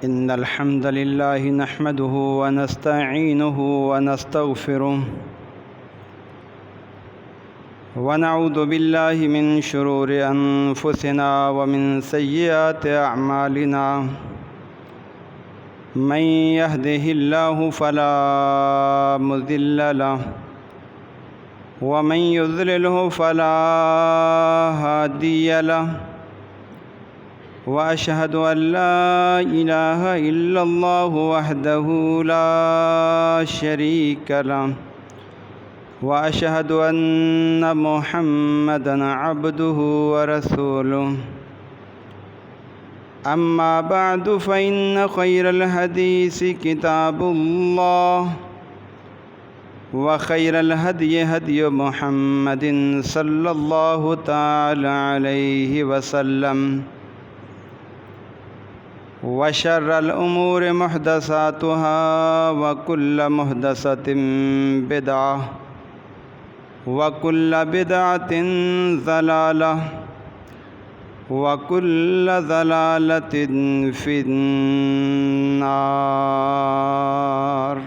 إن الحمد لله نحمده ونستعينه ونستغفره ونعوذ بالله من شرور أنفسنا ومن سيئات أعمالنا من يهده الله فلا مضل له ومن يضلله فلا هادي له وأشهد أن لا إله إلا الله وحده لا شريك له وأشهد أن محمدًا عبده ورسوله أما بعد فإن خير الحديث كتاب الله وخير الهدي هدي محمد صلى الله تعالى عليه وسلم وشر الأمور محدثاتها وكل محدثة بدعة وكل بدعة ضلالة وكل ضلالة في النار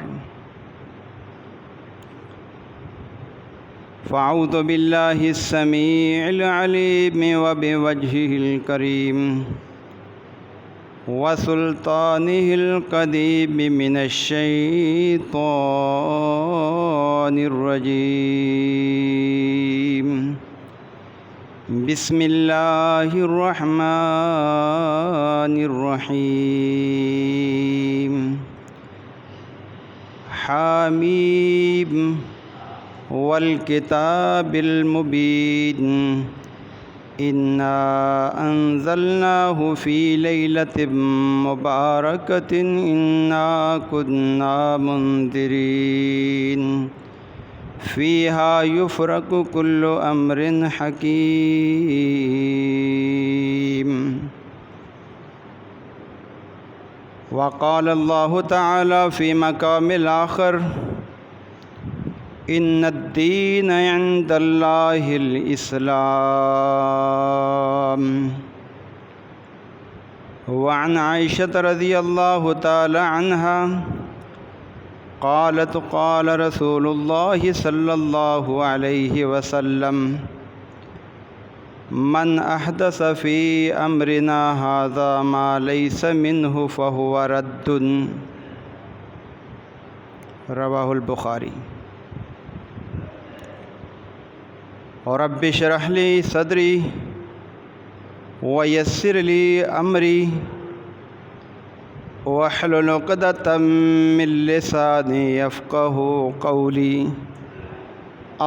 فأعوذ بالله السميع العليم وبوجهه الكريم وسلطانه القديم من الشيطان الرجيم بسم الله الرحمن الرحيم حميم والكتاب المبين إنا أنزلناه في ليلة مباركة إنا كنا منذرين فيها يفرق كل أمر حكيم وقال الله تعالى في مقام الآخر إن الدين عند الله الإسلام وعن عائشة رضي الله تعالى عنها قالت قال رسول الله صلى الله عليه وسلم من أحدث في أمرنا هذا ما ليس منه فهو رد رواه البخاري رب اشرح لي صدري ويسر لي أمري واحلل عقدة من لساني يفقه قولي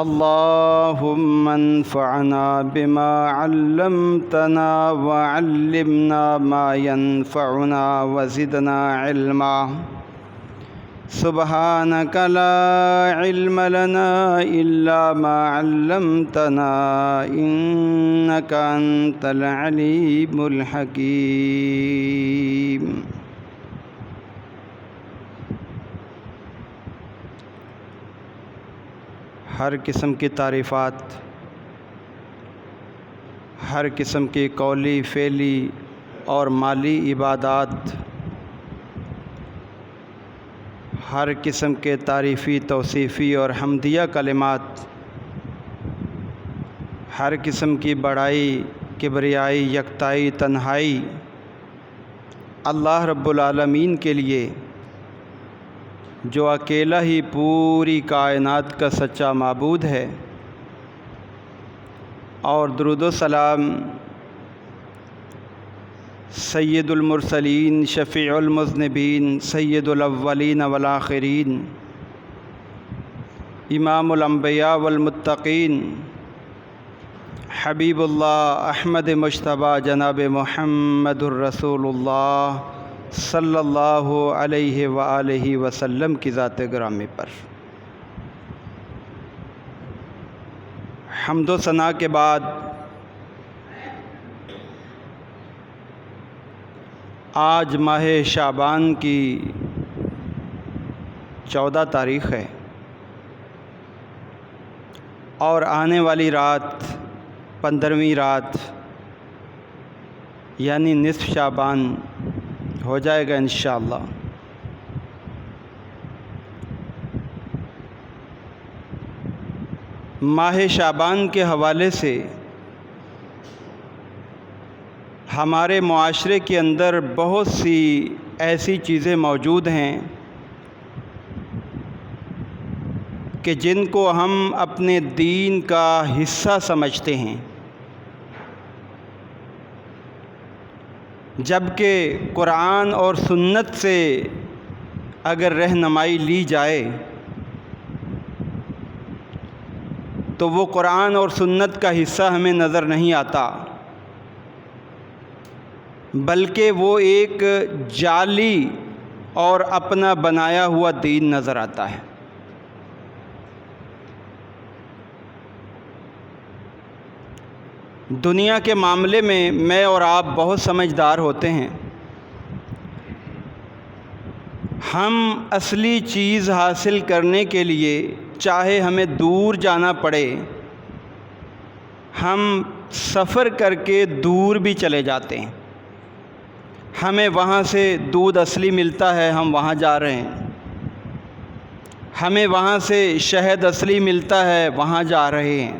اللهم انفعنا بما علمتنا وعلمنا ما ينفعنا وزدنا علما سبحانك لا علم لنا إلا ما علمتنا إنك أنت العليم الحكيم ہر قسم کی تعریفات، ہر قسم کی قولی فعلی اور مالی عبادات، ہر قسم کے تعریفی توصیفی اور حمدیہ کلمات، ہر قسم کی بڑائی کبریائی یکتائی تنہائی اللہ رب العالمین کے لیے جو اکیلا ہی پوری کائنات کا سچا معبود ہے، اور درود و سلام سید المرسلین شفیع المذنبین سید الاولین والآخرین امام الانبیاء والمتقین حبیب اللہ احمد مجتبیٰ جناب محمد الرسول اللہ صلی اللہ علیہ وآلہ وسلم کی ذات گرامی پر حمد و ثنا کے بعد آج ماہ شعبان کی 14 تاریخ ہے اور آنے والی رات 15ویں رات یعنی نصف شعبان ہو جائے گا انشاءاللہ۔ ماہ شعبان کے حوالے سے ہمارے معاشرے کے اندر بہت سی ایسی چیزیں موجود ہیں کہ جن کو ہم اپنے دین کا حصہ سمجھتے ہیں، جبکہ قرآن اور سنت سے اگر رہنمائی لی جائے تو وہ قرآن اور سنت کا حصہ ہمیں نظر نہیں آتا، بلکہ وہ ایک جعلی اور اپنا بنایا ہوا دین نظر آتا ہے۔ دنیا کے معاملے میں اور آپ بہت سمجھدار ہوتے ہیں۔ ہم اصلی چیز حاصل کرنے کے لیے چاہے ہمیں دور جانا پڑے، ہم سفر کر کے دور بھی چلے جاتے ہیں۔ ہمیں وہاں سے دودھ اصلی ملتا ہے، ہم وہاں جا رہے ہیں۔ ہمیں وہاں سے شہد اصلی ملتا ہے، وہاں جا رہے ہیں۔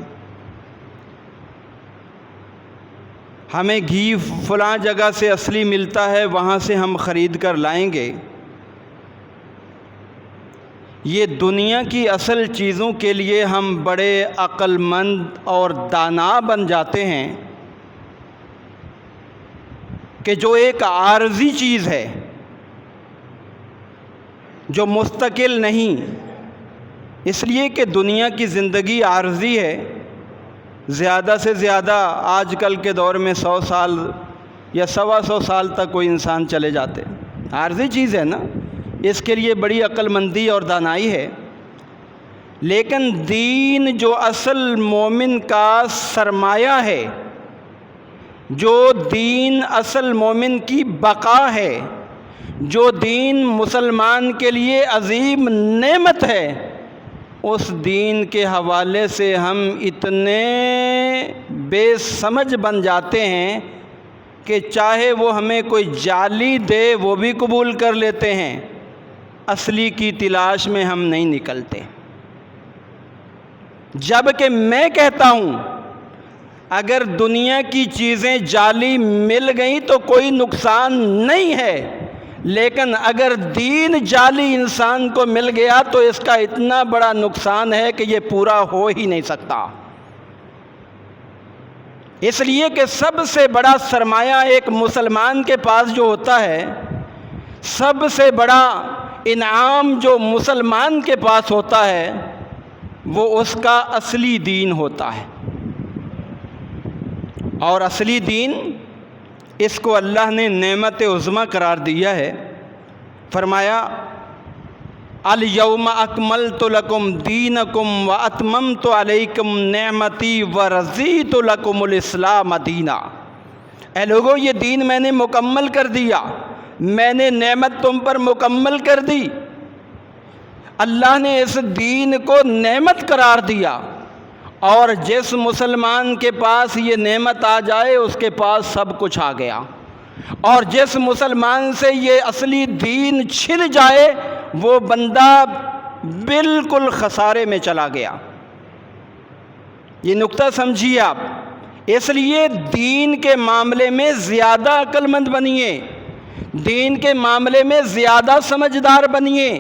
ہمیں گھی فلاں جگہ سے اصلی ملتا ہے، وہاں سے ہم خرید کر لائیں گے۔ یہ دنیا کی اصل چیزوں کے لیے ہم بڑے عقل مند اور دانا بن جاتے ہیں کہ جو ایک عارضی چیز ہے، جو مستقل نہیں، اس لیے کہ دنیا کی زندگی عارضی ہے۔ زیادہ سے زیادہ آج کل کے دور میں 100 سال یا 125 سال تک کوئی انسان چلے جاتے، عارضی چیز ہے نا، اس کے لیے بڑی عقل مندی اور دانائی ہے۔ لیکن دین جو اصل مومن کا سرمایہ ہے، جو دین اصل مومن کی بقا ہے، جو دین مسلمان کے لیے عظیم نعمت ہے، اس دین کے حوالے سے ہم اتنے بے سمجھ بن جاتے ہیں کہ چاہے وہ ہمیں کوئی جعلی دے وہ بھی قبول کر لیتے ہیں، اصلی کی تلاش میں ہم نہیں نکلتے۔ جبکہ میں کہتا ہوں اگر دنیا کی چیزیں جعلی مل گئیں تو کوئی نقصان نہیں ہے، لیکن اگر دین جعلی انسان کو مل گیا تو اس کا اتنا بڑا نقصان ہے کہ یہ پورا ہو ہی نہیں سکتا۔ اس لیے کہ سب سے بڑا سرمایہ ایک مسلمان کے پاس جو ہوتا ہے، سب سے بڑا انعام جو مسلمان کے پاس ہوتا ہے، وہ اس کا اصلی دین ہوتا ہے۔ اور اصلی دین، اس کو اللہ نے نعمت عظمیٰ قرار دیا ہے۔ فرمایا الیوم اکملت لکم دینکم واتممت علیکم نعمتی ورضیت لکم الاسلام دینا۔ اے لوگو، یہ دین میں نے مکمل کر دیا، میں نے نعمت تم پر مکمل کر دی۔ اللہ نے اس دین کو نعمت قرار دیا، اور جس مسلمان کے پاس یہ نعمت آ جائے اس کے پاس سب کچھ آ گیا، اور جس مسلمان سے یہ اصلی دین چھن جائے وہ بندہ بالکل خسارے میں چلا گیا۔ یہ نقطہ سمجھیے آپ۔ اس لیے دین کے معاملے میں زیادہ عقل مند بنیے، دین کے معاملے میں زیادہ سمجھدار بنیے،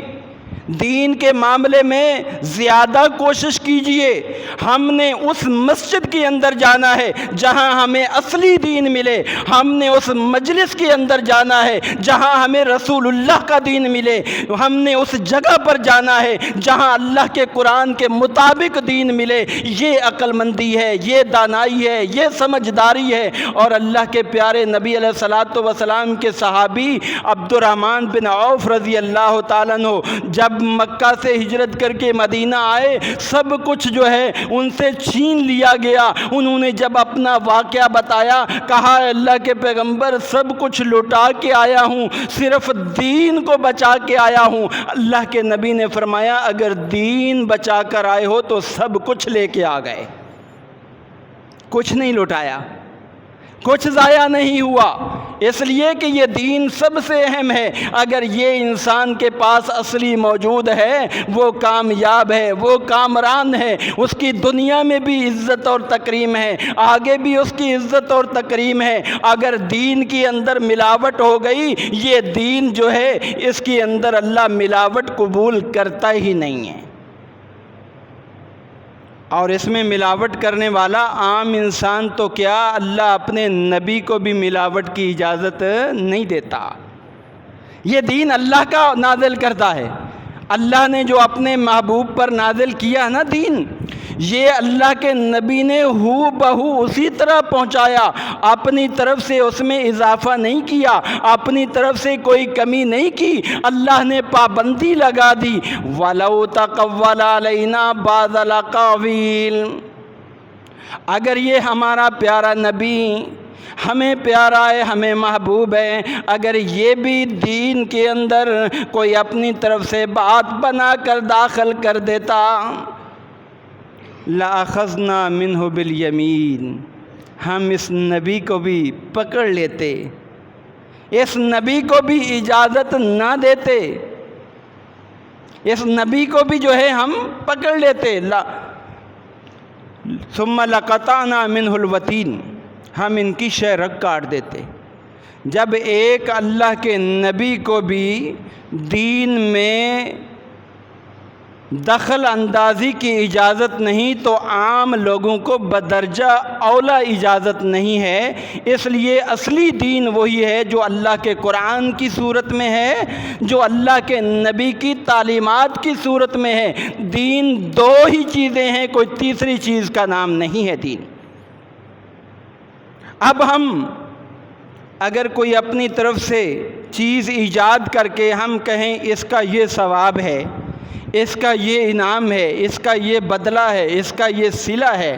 دین کے معاملے میں زیادہ کوشش کیجئے۔ ہم نے اس مسجد کے اندر جانا ہے جہاں ہمیں اصلی دین ملے، ہم نے اس مجلس کے اندر جانا ہے جہاں ہمیں رسول اللہ کا دین ملے، ہم نے اس جگہ پر جانا ہے جہاں اللہ کے قرآن کے مطابق دین ملے۔ یہ عقل مندی ہے، یہ دانائی ہے، یہ سمجھداری ہے۔ اور اللہ کے پیارے نبی علیہ الصلوۃ والسلام کے صحابی عبد الرحمن بن عوف رضی اللہ تعالیٰ عنہ جب مکہ سے ہجرت کر کے مدینہ آئے، سب کچھ جو ہے ان سے چھین لیا گیا۔ انہوں نے جب اپنا واقعہ بتایا، کہا اللہ کے پیغمبر سب کچھ لوٹا کے آیا ہوں، صرف دین کو بچا کے آیا ہوں۔ اللہ کے نبی نے فرمایا اگر دین بچا کر آئے ہو تو سب کچھ لے کے آ گئے، کچھ نہیں لوٹایا۔ کچھ ضائع نہیں ہوا، اس لیے کہ یہ دین سب سے اہم ہے۔ اگر یہ انسان کے پاس اصلی موجود ہے، وہ کامیاب ہے، وہ کامران ہے، اس کی دنیا میں بھی عزت اور تکریم ہے، آگے بھی اس کی عزت اور تکریم ہے۔ اگر دین کی اندر ملاوٹ ہو گئی، یہ دین جو ہے اس کے اندر اللہ ملاوٹ قبول کرتا ہی نہیں ہے، اور اس میں ملاوٹ کرنے والا عام انسان تو کیا، اللہ اپنے نبی کو بھی ملاوٹ کی اجازت نہیں دیتا۔ یہ دین اللہ کا نازل کرتا ہے، اللہ نے جو اپنے محبوب پر نازل کیا نا دین، یہ اللہ کے نبی نے ہو بہو اسی طرح پہنچایا، اپنی طرف سے اس میں اضافہ نہیں کیا، اپنی طرف سے کوئی کمی نہیں کی۔ اللہ نے پابندی لگا دی، وَلَوْ تَقَوَّلَ عَلَيْنَا بَعْضَ الْأَقَاوِيلِ، اگر یہ ہمارا پیارا نبی ہمیں پیارا ہے، ہمیں محبوب ہے، اگر یہ بھی دین کے اندر کوئی اپنی طرف سے بات بنا کر داخل کر دیتا، لَأَخَذْنَا مِنْهُ بِالْيَمِينِ، ہم اس نبی کو بھی پکڑ لیتے، اس نبی کو بھی اجازت نہ دیتے، اس نبی کو بھی جو ہے ہم پکڑ لیتے۔ ثُمَّ لَقَطَعْنَا مِنْهُ الْوَتِينَ، ہم ان کی شہ رگ کاٹ دیتے۔ جب ایک اللہ کے نبی کو بھی دین میں دخل اندازی کی اجازت نہیں، تو عام لوگوں کو بدرجہ اولا اجازت نہیں ہے۔ اس لیے اصلی دین وہی ہے جو اللہ کے قرآن کی صورت میں ہے، جو اللہ کے نبی کی تعلیمات کی صورت میں ہے۔ دین دو ہی چیزیں ہیں، کوئی تیسری چیز کا نام نہیں ہے دین۔ اب ہم اگر کوئی اپنی طرف سے چیز ایجاد کر کے ہم کہیں اس کا یہ ثواب ہے، اس کا یہ انعام ہے، اس کا یہ بدلہ ہے، اس کا یہ صلہ ہے،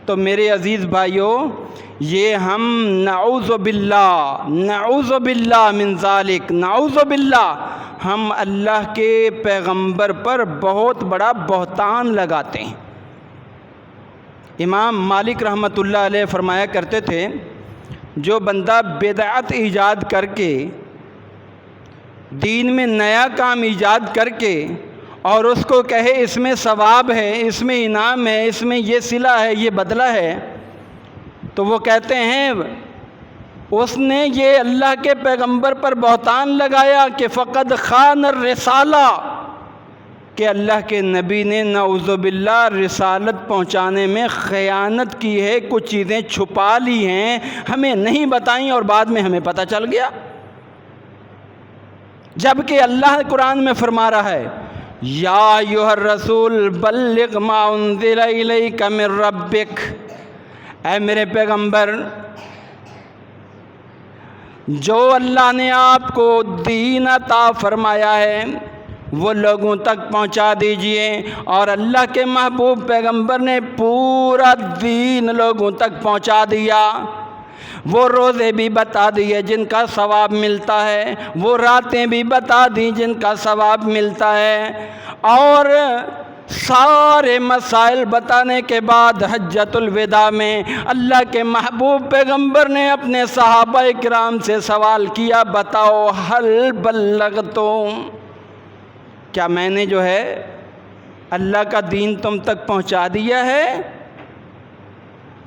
تو میرے عزیز بھائیوں، یہ ہم نعوذ باللہ من ذالک، نعوذ باللہ، ہم اللہ کے پیغمبر پر بہت بڑا بہتان لگاتے ہیں۔ امام مالک رحمۃ اللہ علیہ فرمایا کرتے تھے، جو بندہ بدعت ایجاد کر کے، دین میں نیا کام ایجاد کر کے، اور اس کو کہے اس میں ثواب ہے، اس میں انعام ہے، اس میں یہ صلہ ہے، یہ بدلہ ہے، تو وہ کہتے ہیں اس نے یہ اللہ کے پیغمبر پر بہتان لگایا کہ فقد خان الرسالہ، کہ اللہ کے نبی نے نعوذ باللہ رسالت پہنچانے میں خیانت کی ہے، کچھ چیزیں چھپا لی ہیں، ہمیں نہیں بتائیں اور بعد میں ہمیں پتہ چل گیا، جبکہ اللہ قرآن میں فرما رہا ہے، یا ایھا الرسول بلغ ما انزل الیک من ربک، اے میرے پیغمبر، جو اللہ نے آپ کو دین عطا فرمایا ہے وہ لوگوں تک پہنچا دیجئے۔ اور اللہ کے محبوب پیغمبر نے پورا دین لوگوں تک پہنچا دیا۔ وہ روزے بھی بتا دیے جن کا ثواب ملتا ہے، وہ راتیں بھی بتا دی جن کا ثواب ملتا ہے، اور سارے مسائل بتانے کے بعد حجۃ الوداع میں اللہ کے محبوب پیغمبر نے اپنے صحابہ کرام سے سوال کیا، بتاؤ ہل بلغتم، کیا میں نے جو ہے اللہ کا دین تم تک پہنچا دیا ہے؟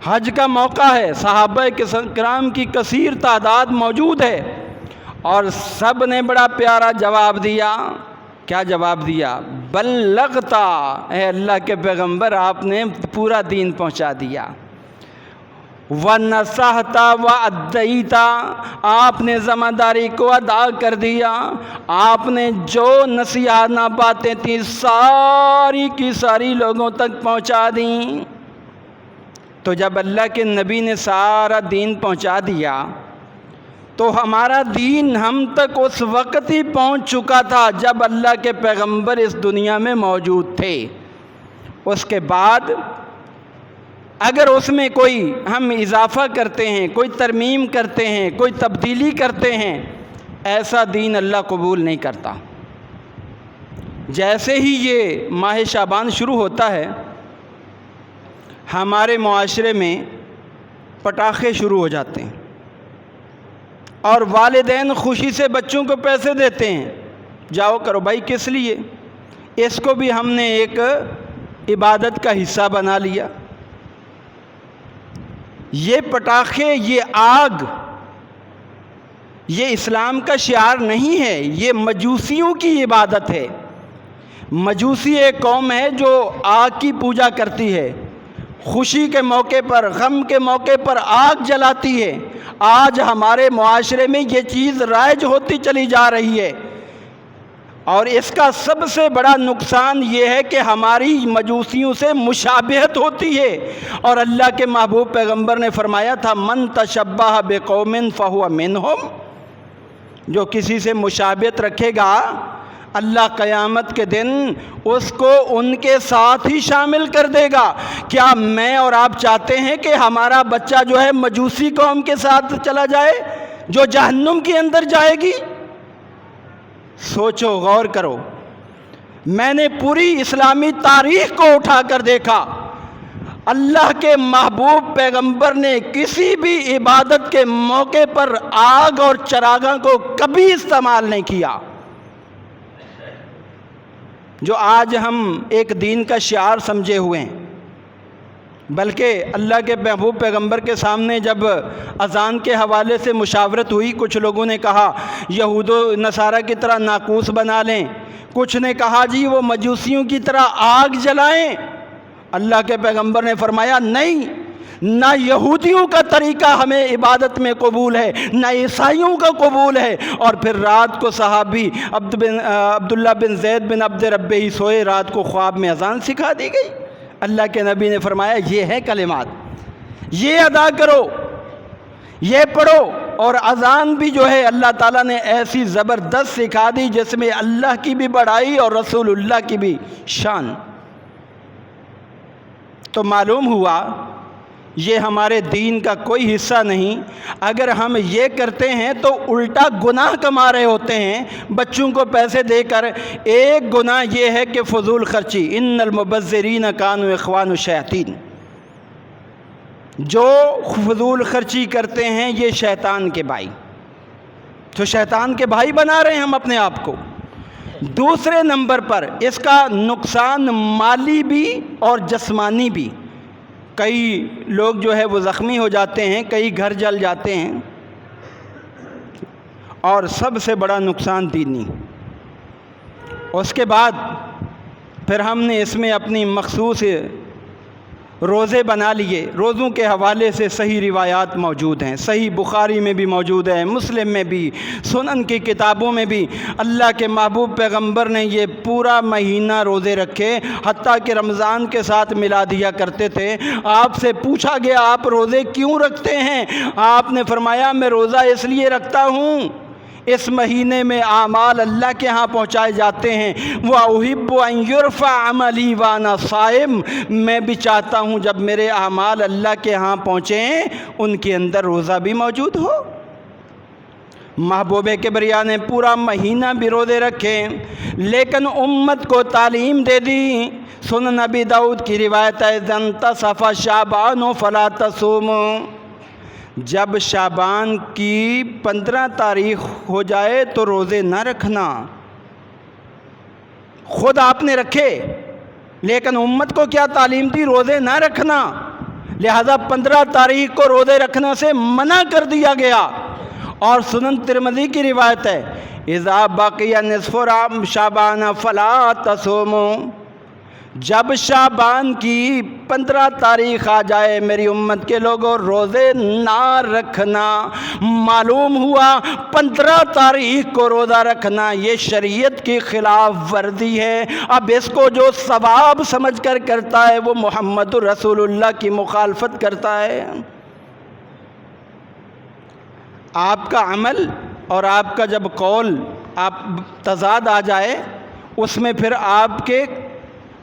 حج کا موقع ہے، صحابہ کرام کی کثیر تعداد موجود ہے، اور سب نے بڑا پیارا جواب دیا۔ کیا جواب دیا؟ بلغتا، اے اللہ کے پیغمبر آپ نے پورا دین پہنچا دیا۔ وَنَصَحْتَ وَأَدَّيْتَ، آپ نے ذمہ داری کو ادا کر دیا، آپ نے جو نصیحانہ باتیں تھیں ساری کی ساری لوگوں تک پہنچا دیں۔ تو جب اللہ کے نبی نے سارا دین پہنچا دیا تو ہمارا دین ہم تک اس وقت ہی پہنچ چکا تھا جب اللہ کے پیغمبر اس دنیا میں موجود تھے۔ اس کے بعد اگر اس میں کوئی ہم اضافہ کرتے ہیں، کوئی ترمیم کرتے ہیں، کوئی تبدیلی کرتے ہیں، ایسا دین اللہ قبول نہیں کرتا۔ جیسے ہی یہ ماہ شعبان شروع ہوتا ہے، ہمارے معاشرے میں پٹاخے شروع ہو جاتے ہیں، اور والدین خوشی سے بچوں کو پیسے دیتے ہیں، جاؤ کرو بھائی، کس لیے؟ اس کو بھی ہم نے ایک عبادت کا حصہ بنا لیا۔ یہ پٹاخے، یہ آگ، یہ اسلام کا شعار نہیں ہے، یہ مجوسیوں کی عبادت ہے۔ مجوسی ایک قوم ہے جو آگ کی پوجا کرتی ہے، خوشی کے موقع پر، غم کے موقع پر آگ جلاتی ہے۔ آج ہمارے معاشرے میں یہ چیز رائج ہوتی چلی جا رہی ہے، اور اس کا سب سے بڑا نقصان یہ ہے کہ ہماری مجوسیوں سے مشابہت ہوتی ہے۔ اور اللہ کے محبوب پیغمبر نے فرمایا تھا، من تشبہ بقوم فہو منہم، جو کسی سے مشابہت رکھے گا اللہ قیامت کے دن اس کو ان کے ساتھ ہی شامل کر دے گا۔ کیا میں اور آپ چاہتے ہیں کہ ہمارا بچہ جو ہے مجوسی قوم کے ساتھ چلا جائے جو جہنم کے اندر جائے گی؟ سوچو، غور کرو۔ میں نے پوری اسلامی تاریخ کو اٹھا کر دیکھا، اللہ کے محبوب پیغمبر نے کسی بھی عبادت کے موقع پر آگ اور چراغاں کو کبھی استعمال نہیں کیا۔ جو آج ہم ایک دین کا شعار سمجھے ہوئے ہیں، بلکہ اللہ کے محبوب پیغمبر کے سامنے جب اذان کے حوالے سے مشاورت ہوئی، کچھ لوگوں نے کہا یہود و نصارہ کی طرح ناقوس بنا لیں، کچھ نے کہا جی وہ مجوسیوں کی طرح آگ جلائیں۔ اللہ کے پیغمبر نے فرمایا نہیں، نہ یہودیوں کا طریقہ ہمیں عبادت میں قبول ہے، نہ عیسائیوں کا قبول ہے۔ اور پھر رات کو صحابی عبداللہ بن زید بن عبد ربہ ہی سوئے، رات کو خواب میں اذان سکھا دی گئی۔ اللہ کے نبی نے فرمایا یہ ہے کلمات، یہ ادا کرو، یہ پڑھو۔ اور اذان بھی جو ہے اللہ تعالیٰ نے ایسی زبردست سکھا دی جس میں اللہ کی بھی بڑائی اور رسول اللہ کی بھی شان۔ تو معلوم ہوا یہ ہمارے دین کا کوئی حصہ نہیں۔ اگر ہم یہ کرتے ہیں تو الٹا گناہ کما رہے ہوتے ہیں بچوں کو پیسے دے کر۔ ایک گناہ یہ ہے کہ فضول خرچی، ان المبذرین کانوا اخوان الشیاطین، جو فضول خرچی کرتے ہیں یہ شیطان کے بھائی، تو شیطان کے بھائی بنا رہے ہیں ہم اپنے آپ کو۔ دوسرے نمبر پر اس کا نقصان مالی بھی اور جسمانی بھی۔ کئی لوگ جو ہے وہ زخمی ہو جاتے ہیں، کئی گھر جل جاتے ہیں، اور سب سے بڑا نقصان دینی۔ اس کے بعد پھر ہم نے اس میں اپنی مخصوص روزے بنا لیے۔ روزوں کے حوالے سے صحیح روایات موجود ہیں، صحیح بخاری میں بھی موجود ہے، مسلم میں بھی، سنن کی کتابوں میں بھی۔ اللہ کے محبوب پیغمبر نے یہ پورا مہینہ روزے رکھے، حتیٰ کہ رمضان کے ساتھ ملا دیا کرتے تھے۔ آپ سے پوچھا گیا آپ روزے کیوں رکھتے ہیں؟ آپ نے فرمایا میں روزہ اس لیے رکھتا ہوں، اس مہینے میں اعمال اللہ کے ہاں پہنچائے جاتے ہیں۔ وَأُحِبُّ أَن يُرْفَعَ عَمَلِي وَأَنَا صَائِمٌ، میں بھی چاہتا ہوں جب میرے اعمال اللہ کے ہاں پہنچیں ان کے اندر روزہ بھی موجود ہو۔ محبوب کبریا نے پورا مہینہ بھی روزے رکھے، لیکن امت کو تعلیم دے دی۔ سنن نبی داؤد کی روایت ہے، اذا انتصف شعبان فلا تصوموا، جب شعبان کی 15 تاریخ ہو جائے تو روزے نہ رکھنا۔ خود آپ نے رکھے لیکن امت کو کیا تعلیم دی؟ روزے نہ رکھنا۔ لہذا 15 تاریخ کو روزے رکھنے سے منع کر دیا گیا۔ اور سنن ترمذی کی روایت ہے، اذا بقی نصف شعبان فلا تصوموا، جب شعبان کی 15 تاریخ آ جائے میری امت کے لوگوں روزے نہ رکھنا۔ معلوم ہوا 15 تاریخ کو روزہ رکھنا یہ شریعت کی خلاف ورزی ہے۔ اب اس کو جو ثواب سمجھ کر کرتا ہے وہ محمد رسول اللہ کی مخالفت کرتا ہے۔ آپ کا عمل اور آپ کا جب قول آپ تضاد آ جائے، اس میں پھر آپ کے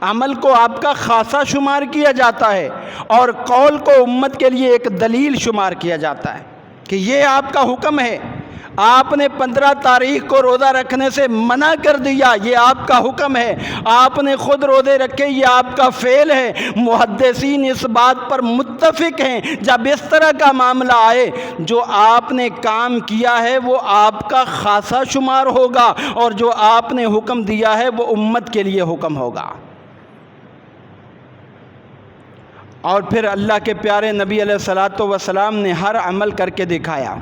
عمل کو آپ کا خاصہ شمار کیا جاتا ہے، اور قول کو امت کے لیے ایک دلیل شمار کیا جاتا ہے کہ یہ آپ کا حکم ہے۔ آپ نے 15 تاریخ کو روزہ رکھنے سے منع کر دیا، یہ آپ کا حکم ہے۔ آپ نے خود روزے رکھے، یہ آپ کا فعل ہے۔ محدثین اس بات پر متفق ہیں، جب اس طرح کا معاملہ آئے، جو آپ نے کام کیا ہے وہ آپ کا خاصہ شمار ہوگا، اور جو آپ نے حکم دیا ہے وہ امت کے لیے حکم ہوگا۔ اور پھر اللہ کے پیارے نبی علیہ الصلاۃ والسلام نے ہر عمل کر کے دکھایا۔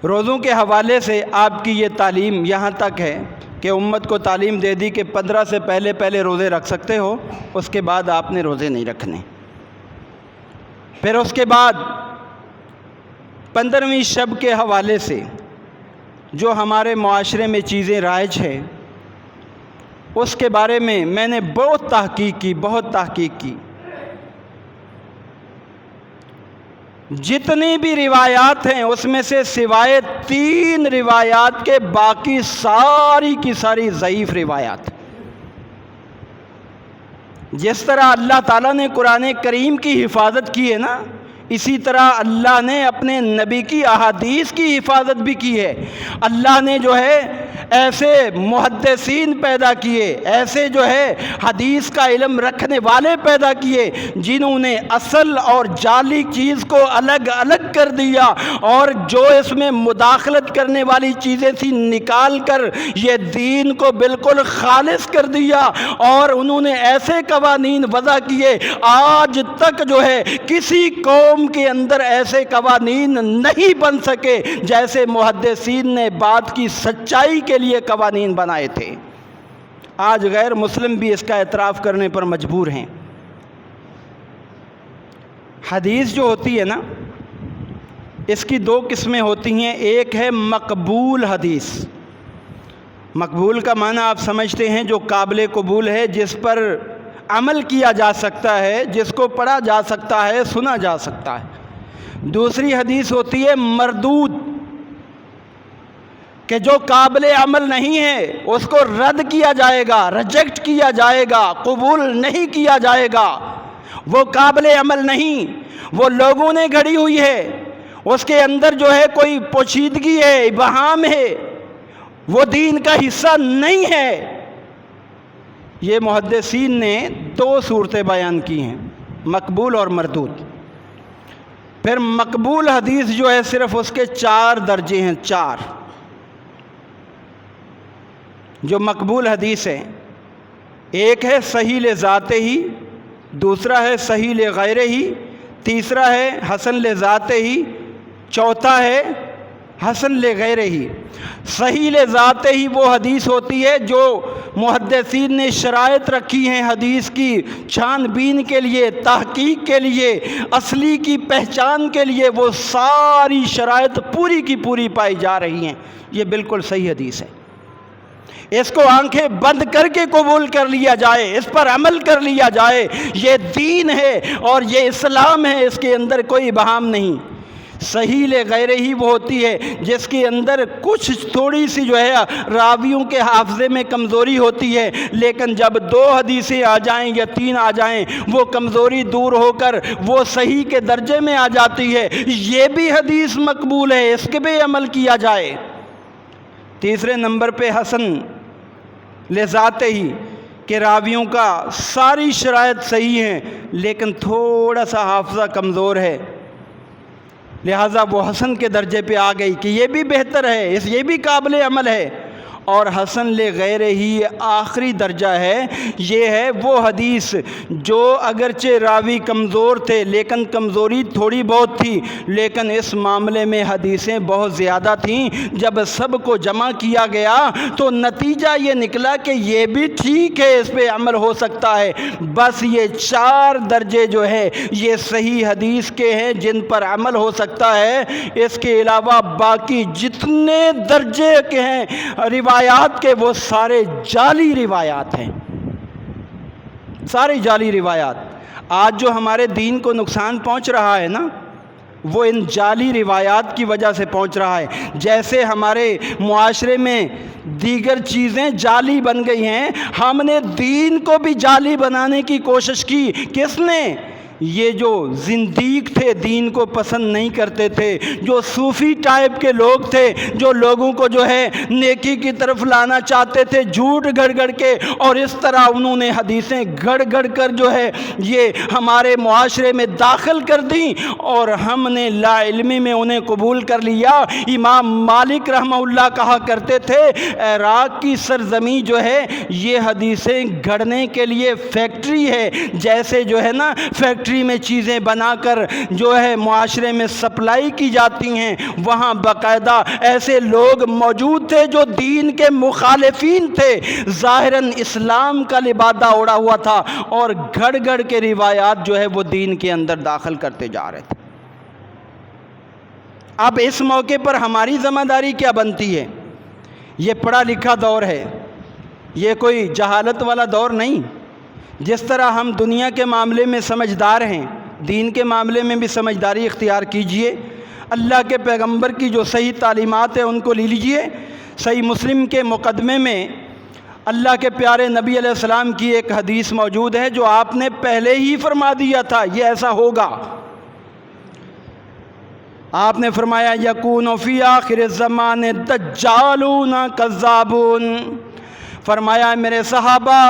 روزوں کے حوالے سے آپ کی یہ تعلیم یہاں تک ہے کہ امت کو تعلیم دے دی کہ 15 سے پہلے روزے رکھ سکتے ہو، اس کے بعد آپ نے روزے نہیں رکھنے۔ پھر اس کے بعد 15ویں شب کے حوالے سے جو ہمارے معاشرے میں چیزیں رائج ہیں، اس کے بارے میں نے بہت تحقیق کی۔ جتنی بھی روایات ہیں اس میں سے سوائے 3 روایات کے باقی ساری کی ساری ضعیف روایات۔ جس طرح اللہ تعالیٰ نے قرآن کریم کی حفاظت کی ہے نا، اسی طرح اللہ نے اپنے نبی کی احادیث کی حفاظت بھی کی ہے۔ اللہ نے جو ہے ایسے محدثین پیدا کیے، ایسے جو ہے حدیث کا علم رکھنے والے پیدا کیے، جنہوں نے اصل اور جعلی چیز کو الگ الگ کر دیا، اور جو اس میں مداخلت کرنے والی چیزیں تھی نکال کر یہ دین کو بالکل خالص کر دیا، اور انہوں نے ایسے قوانین وضع کیے۔ آج تک جو ہے کسی قوم کے اندر ایسے قوانین نہیں بن سکے جیسے محدثین نے بات کی سچائی کے لیے قوانین بنائے تھے۔ آج غیر مسلم بھی اس کا اعتراف کرنے پر مجبور ہیں۔ حدیث جو ہوتی ہے نا، اس کی 2 قسمیں ہوتی ہیں۔ ایک ہے مقبول حدیث۔ مقبول کا معنی آپ سمجھتے ہیں، جو قابل قبول ہے، جس پر عمل کیا جا سکتا ہے، جس کو پڑھا جا سکتا ہے، سنا جا سکتا ہے۔ دوسری حدیث ہوتی ہے مردود، کہ جو قابل عمل نہیں ہے اس کو رد کیا جائے گا، ریجیکٹ کیا جائے گا، قبول نہیں کیا جائے گا۔ وہ قابل عمل نہیں، وہ لوگوں نے گھڑی ہوئی ہے، اس کے اندر جو ہے کوئی پوشیدگی ہے، ابہام ہے، وہ دین کا حصہ نہیں ہے۔ یہ محدثین نے 2 صورتیں بیان کی ہیں، مقبول اور مردود۔ پھر مقبول حدیث جو ہے صرف اس کے 4 درجے ہیں، 4 جو مقبول حدیث ہے۔ ایک ہے صحیح لذات ہی، دوسرا ہے صحیح لغیر ہی، تیسرا ہے حسن لذات ہی، چوتھا ہے حسن لغیر ہی۔ صحیح لذات ہی وہ حدیث ہوتی ہے جو محدثین نے شرائط رکھی ہیں حدیث کی چھان بین کے لیے، تحقیق کے لیے، اصلی کی پہچان کے لیے، وہ ساری شرائط پوری کی پوری پائی جا رہی ہیں۔ یہ بالکل صحیح حدیث ہے، اس کو آنکھیں بند کر کے قبول کر لیا جائے، اس پر عمل کر لیا جائے۔ یہ دین ہے اور یہ اسلام ہے، اس کے اندر کوئی ابہام نہیں۔ صحیح لغیر ہی وہ ہوتی ہے جس کے اندر کچھ تھوڑی سی جو ہے راویوں کے حافظے میں کمزوری ہوتی ہے، لیکن جب 2 حدیثیں آ جائیں یا 3 آ جائیں، وہ کمزوری دور ہو کر وہ صحیح کے درجے میں آ جاتی ہے۔ یہ بھی حدیث مقبول ہے، اس کے بھی عمل کیا جائے۔ تیسرے نمبر پہ حسن لذات ہی، کہ راویوں کا ساری شرائط صحیح ہیں لیکن تھوڑا سا حافظہ کمزور ہے، لہٰذا وہ حسن کے درجے پہ آ گئی کہ یہ بھی بہتر ہے، یہ بھی قابل عمل ہے۔ اور حسن لغیر ہی آخری درجہ ہے، یہ ہے وہ حدیث جو اگرچہ راوی کمزور تھے لیکن کمزوری تھوڑی بہت تھی، لیکن اس معاملے میں حدیثیں بہت زیادہ تھیں۔ جب سب کو جمع کیا گیا تو نتیجہ یہ نکلا کہ یہ بھی ٹھیک ہے، اس پہ عمل ہو سکتا ہے۔ بس یہ 4 درجے جو ہے یہ صحیح حدیث کے ہیں جن پر عمل ہو سکتا ہے۔ اس کے علاوہ باقی جتنے درجے کے ہیں روایات کے، وہ سارے جعلی روایات ہیں، ساری جعلی روایات۔ آج جو ہمارے دین کو نقصان پہنچ رہا ہے نا، وہ ان جعلی روایات کی وجہ سے پہنچ رہا ہے۔ جیسے ہمارے معاشرے میں دیگر چیزیں جعلی بن گئی ہیں، ہم نے دین کو بھی جعلی بنانے کی کوشش کی۔ کس نے؟ یہ جو زندیق تھے دین کو پسند نہیں کرتے تھے، جو صوفی ٹائپ کے لوگ تھے، جو لوگوں کو جو ہے نیکی کی طرف لانا چاہتے تھے جھوٹ گڑ گڑ کے، اور اس طرح انہوں نے حدیثیں گڑ گڑ کر جو ہے یہ ہمارے معاشرے میں داخل کر دیں، اور ہم نے لا علمی میں انہیں قبول کر لیا۔ امام مالک رحمہ اللہ کہا کرتے تھے عراق کی سرزمین جو ہے یہ حدیثیں گھڑنے کے لیے فیکٹری ہے، جیسے جو ہے نا فیکٹری میں چیزیں بنا کر جو ہے معاشرے میں سپلائی کی جاتی ہیں، وہاں باقاعدہ ایسے لوگ موجود تھے جو دین کے مخالفین تھے، ظاہراً اسلام کا لبادہ اوڑھا ہوا تھا، اور گھڑ گھڑ کے روایات جو ہے وہ دین کے اندر داخل کرتے جا رہے تھے۔ اب اس موقع پر ہماری ذمہ داری کیا بنتی ہے؟ یہ پڑھا لکھا دور ہے، یہ کوئی جہالت والا دور نہیں۔ جس طرح ہم دنیا کے معاملے میں سمجھدار ہیں، دین کے معاملے میں بھی سمجھداری اختیار کیجئے۔ اللہ کے پیغمبر کی جو صحیح تعلیمات ہیں ان کو لے لیجئے۔ صحیح مسلم کے مقدمے میں اللہ کے پیارے نبی علیہ السلام کی ایک حدیث موجود ہے جو آپ نے پہلے ہی فرما دیا تھا یہ ایسا ہوگا۔ آپ نے فرمایا یکون فی آخر الزمان دجالون کذابون، فرمایا میرے صحابہ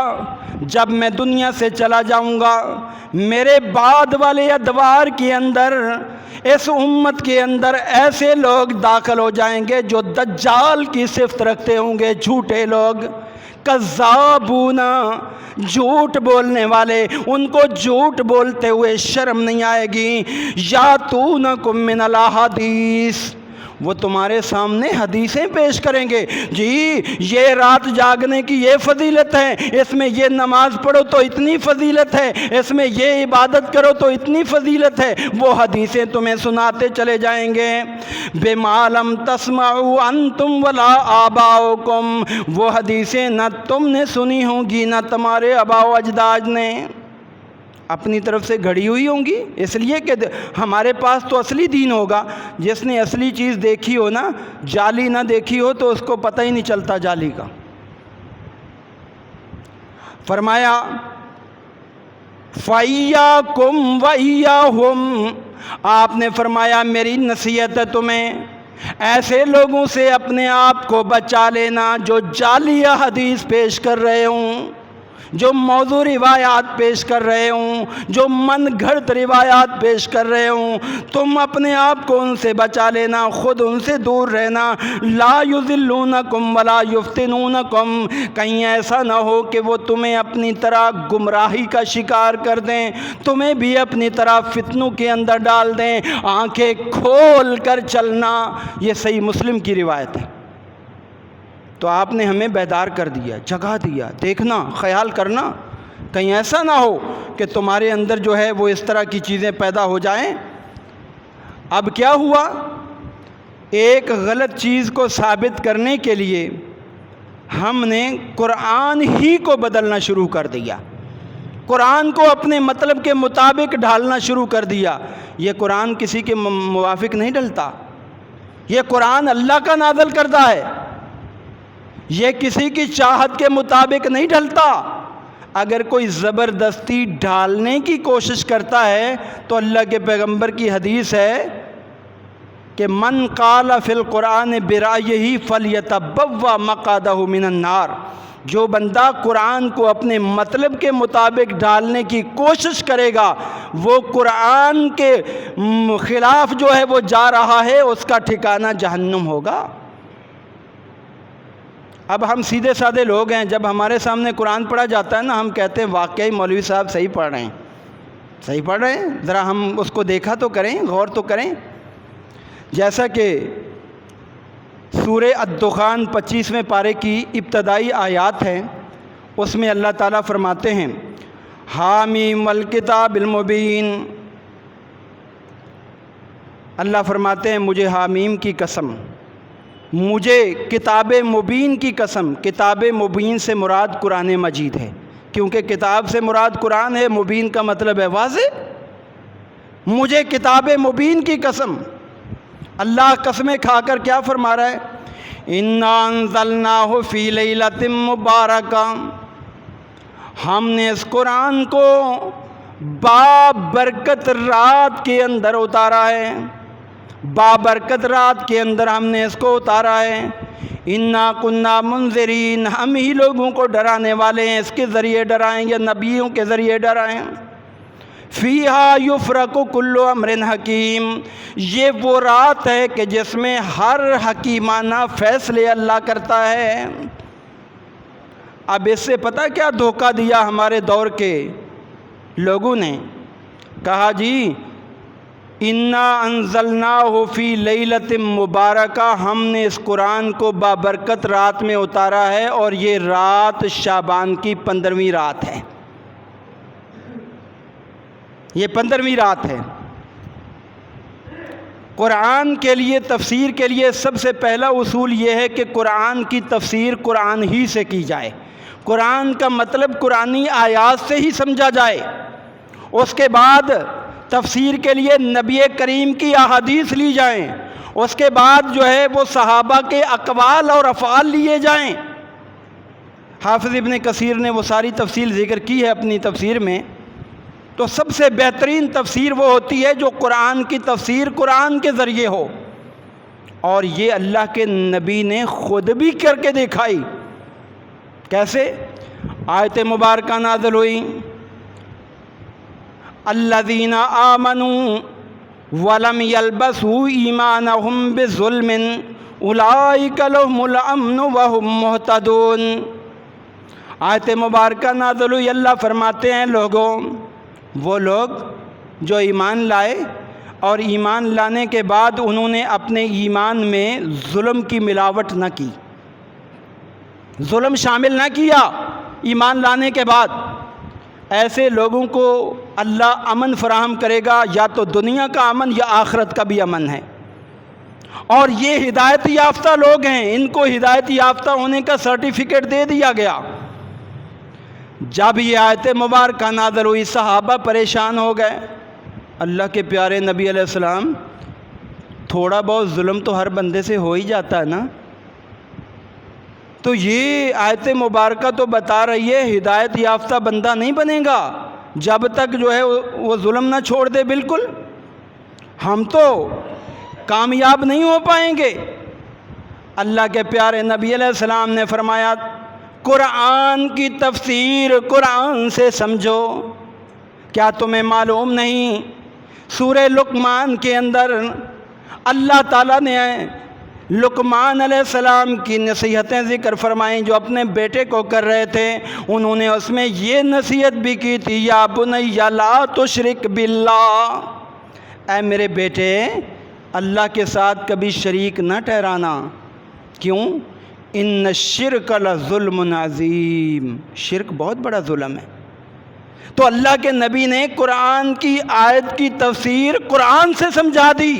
جب میں دنیا سے چلا جاؤں گا میرے بعد والے ادوار کے اندر اس امت کے اندر ایسے لوگ داخل ہو جائیں گے جو دجال کی صفت رکھتے ہوں گے، جھوٹے لوگ، کذابون، جھوٹ بولنے والے، ان کو جھوٹ بولتے ہوئے شرم نہیں آئے گی۔ یاتونکم من الاحادیث، وہ تمہارے سامنے حدیثیں پیش کریں گے، جی یہ رات جاگنے کی یہ فضیلت ہے، اس میں یہ نماز پڑھو تو اتنی فضیلت ہے، اس میں یہ عبادت کرو تو اتنی فضیلت ہے، وہ حدیثیں تمہیں سناتے چلے جائیں گے۔ بما لم تسمعوا انتم ولا آباؤکم، وہ حدیثیں نہ تم نے سنی ہوں گی نہ تمہارے آباء و اجداد نے، اپنی طرف سے گھڑی ہوئی ہوں گی، اس لیے کہ ہمارے پاس تو اصلی دین ہوگا۔ جس نے اصلی چیز دیکھی ہو نا، جعلی نہ دیکھی ہو تو اس کو پتہ ہی نہیں چلتا جعلی کا۔ فرمایا فَإِيَّاكُمْ وَإِيَّاهُمْ، آپ نے فرمایا میری نصیحت ہے تمہیں ایسے لوگوں سے اپنے آپ کو بچا لینا جو جعلی حدیث پیش کر رہے ہوں، جو موضوع روایات پیش کر رہے ہوں، جو من گھڑت روایات پیش کر رہے ہوں، تم اپنے آپ کو ان سے بچا لینا، خود ان سے دور رہنا۔ لا یضلونکم ولا یفتنونکم، کہیں ایسا نہ ہو کہ وہ تمہیں اپنی طرح گمراہی کا شکار کر دیں، تمہیں بھی اپنی طرح فتنوں کے اندر ڈال دیں۔ آنکھیں کھول کر چلنا، یہ صحیح مسلم کی روایت ہے۔ تو آپ نے ہمیں بیدار کر دیا، جگا دیا، دیکھنا، خیال کرنا، کہیں ایسا نہ ہو کہ تمہارے اندر جو ہے وہ اس طرح کی چیزیں پیدا ہو جائیں۔ اب کیا ہوا؟ ایک غلط چیز کو ثابت کرنے کے لیے ہم نے قرآن ہی کو بدلنا شروع کر دیا، قرآن کو اپنے مطلب کے مطابق ڈھالنا شروع کر دیا۔ یہ قرآن کسی کے موافق نہیں ڈلتا، یہ قرآن اللہ کا نازل کردہ ہے، یہ کسی کی چاہت کے مطابق نہیں ڈھلتا۔ اگر کوئی زبردستی ڈھالنے کی کوشش کرتا ہے تو اللہ کے پیغمبر کی حدیث ہے کہ من قال فی القرآن برأیہ فلیتبوأ مقعدہ من النار، جو بندہ قرآن کو اپنے مطلب کے مطابق ڈالنے کی کوشش کرے گا وہ قرآن کے خلاف جو ہے وہ جا رہا ہے، اس کا ٹھکانہ جہنم ہوگا۔ اب ہم سیدھے سادے لوگ ہیں، جب ہمارے سامنے قرآن پڑھا جاتا ہے نا ہم کہتے ہیں واقعی مولوی صاحب صحیح پڑھ رہے ہیں، صحیح پڑھ رہے ہیں، ذرا ہم اس کو دیکھا تو کریں، غور تو کریں۔ جیسا کہ سورہ الدخان 25ویں پارے کی ابتدائی آیات ہیں، اس میں اللہ تعالیٰ فرماتے ہیں حامیم والکتاب المبین، اللہ فرماتے ہیں مجھے حامیم کی قسم، مجھے کتاب مبین کی قسم۔ کتاب مبین سے مراد قرآن مجید ہے، کیونکہ کتاب سے مراد قرآن ہے، مبین کا مطلب ہے واضح۔ مجھے کتاب مبین کی قسم، اللہ قسمیں کھا کر کیا فرما رہا ہے؟ اِنَّا أَنزَلْنَاهُ فِي لَيْلَةٍ مُبَارَكَةٍ، ہم نے اس قرآن کو بابرکت رات کے اندر اتارا ہے، بابرکت رات کے اندر ہم نے اس کو اتارا ہے۔ انا کنا منذرین، ہم ہی لوگوں کو ڈرانے والے ہیں، اس کے ذریعے ڈرائیں یا نبیوں کے ذریعے ڈرائیں۔ فیہا یفرق کل امر حکیم، یہ وہ رات ہے کہ جس میں ہر حکیمانہ فیصلے اللہ کرتا ہے۔ اب اس سے پتہ کیا دھوکہ دیا ہمارے دور کے لوگوں نے؟ کہا جی انا انزلناہ فی لیلۃ مبارکہ، ہم نے اس قرآن کو بابرکت رات میں اتارا ہے، اور یہ رات شعبان کی 15ویں رات ہے، یہ 15ویں رات ہے۔ قرآن کے لیے تفسیر کے لیے سب سے پہلا اصول یہ ہے کہ قرآن کی تفسیر قرآن ہی سے کی جائے، قرآن کا مطلب قرآنی آیات سے ہی سمجھا جائے۔ اس کے بعد تفسیر کے لیے نبی کریم کی احادیث لی جائیں، اس کے بعد جو ہے وہ صحابہ کے اقوال اور افعال لیے جائیں۔ حافظ ابن کثیر نے وہ ساری تفصیل ذکر کی ہے اپنی تفسیر میں۔ تو سب سے بہترین تفسیر وہ ہوتی ہے جو قرآن کی تفسیر قرآن کے ذریعے ہو، اور یہ اللہ کے نبی نے خود بھی کر کے دکھائی۔ کیسے؟ آیت مبارکہ نازل ہوئی الذین آمنوا ولم یلبسوا ایمانہم بظلم اولئک لہم الامن وہم مہتدون۔ آیت مبارکہ نازل ہوئی، اللہ فرماتے ہیں لوگوں، وہ لوگ جو ایمان لائے اور ایمان لانے کے بعد انہوں نے اپنے ایمان میں ظلم کی ملاوٹ نہ کی، ظلم شامل نہ کیا ایمان لانے کے بعد، ایسے لوگوں کو اللہ امن فراہم کرے گا، یا تو دنیا کا امن یا آخرت کا بھی امن ہے۔ اور یہ ہدایت یافتہ لوگ ہیں، ان کو ہدایت یافتہ ہونے کا سرٹیفکیٹ دے دیا گیا۔ جب یہ آیت مبارکہ نازل ہوئی صحابہ پریشان ہو گئے۔ اللہ کے پیارے نبی علیہ السلام، تھوڑا بہت ظلم تو ہر بندے سے ہو ہی جاتا ہے نا، تو یہ آیت مبارکہ تو بتا رہی ہے ہدایت یافتہ بندہ نہیں بنے گا جب تک جو ہے وہ ظلم نہ چھوڑ دے، بالکل ہم تو کامیاب نہیں ہو پائیں گے۔ اللہ کے پیارے نبی علیہ السلام نے فرمایا قرآن کی تفسیر قرآن سے سمجھو۔ کیا تمہیں معلوم نہیں سورہ لقمان کے اندر اللہ تعالیٰ نے لقمان علیہ السلام کی نصیحتیں ذکر فرمائیں جو اپنے بیٹے کو کر رہے تھے؟ انہوں نے اس میں یہ نصیحت بھی کی تھی یا بنی لا تشرک باللہ، اے میرے بیٹے اللہ کے ساتھ کبھی شریک نہ ٹھہرانا۔ کیوں؟ ان الشرک لظلم عظیم، شرک بہت بڑا ظلم ہے۔ تو اللہ کے نبی نے قرآن کی آیت کی تفسیر قرآن سے سمجھا دی،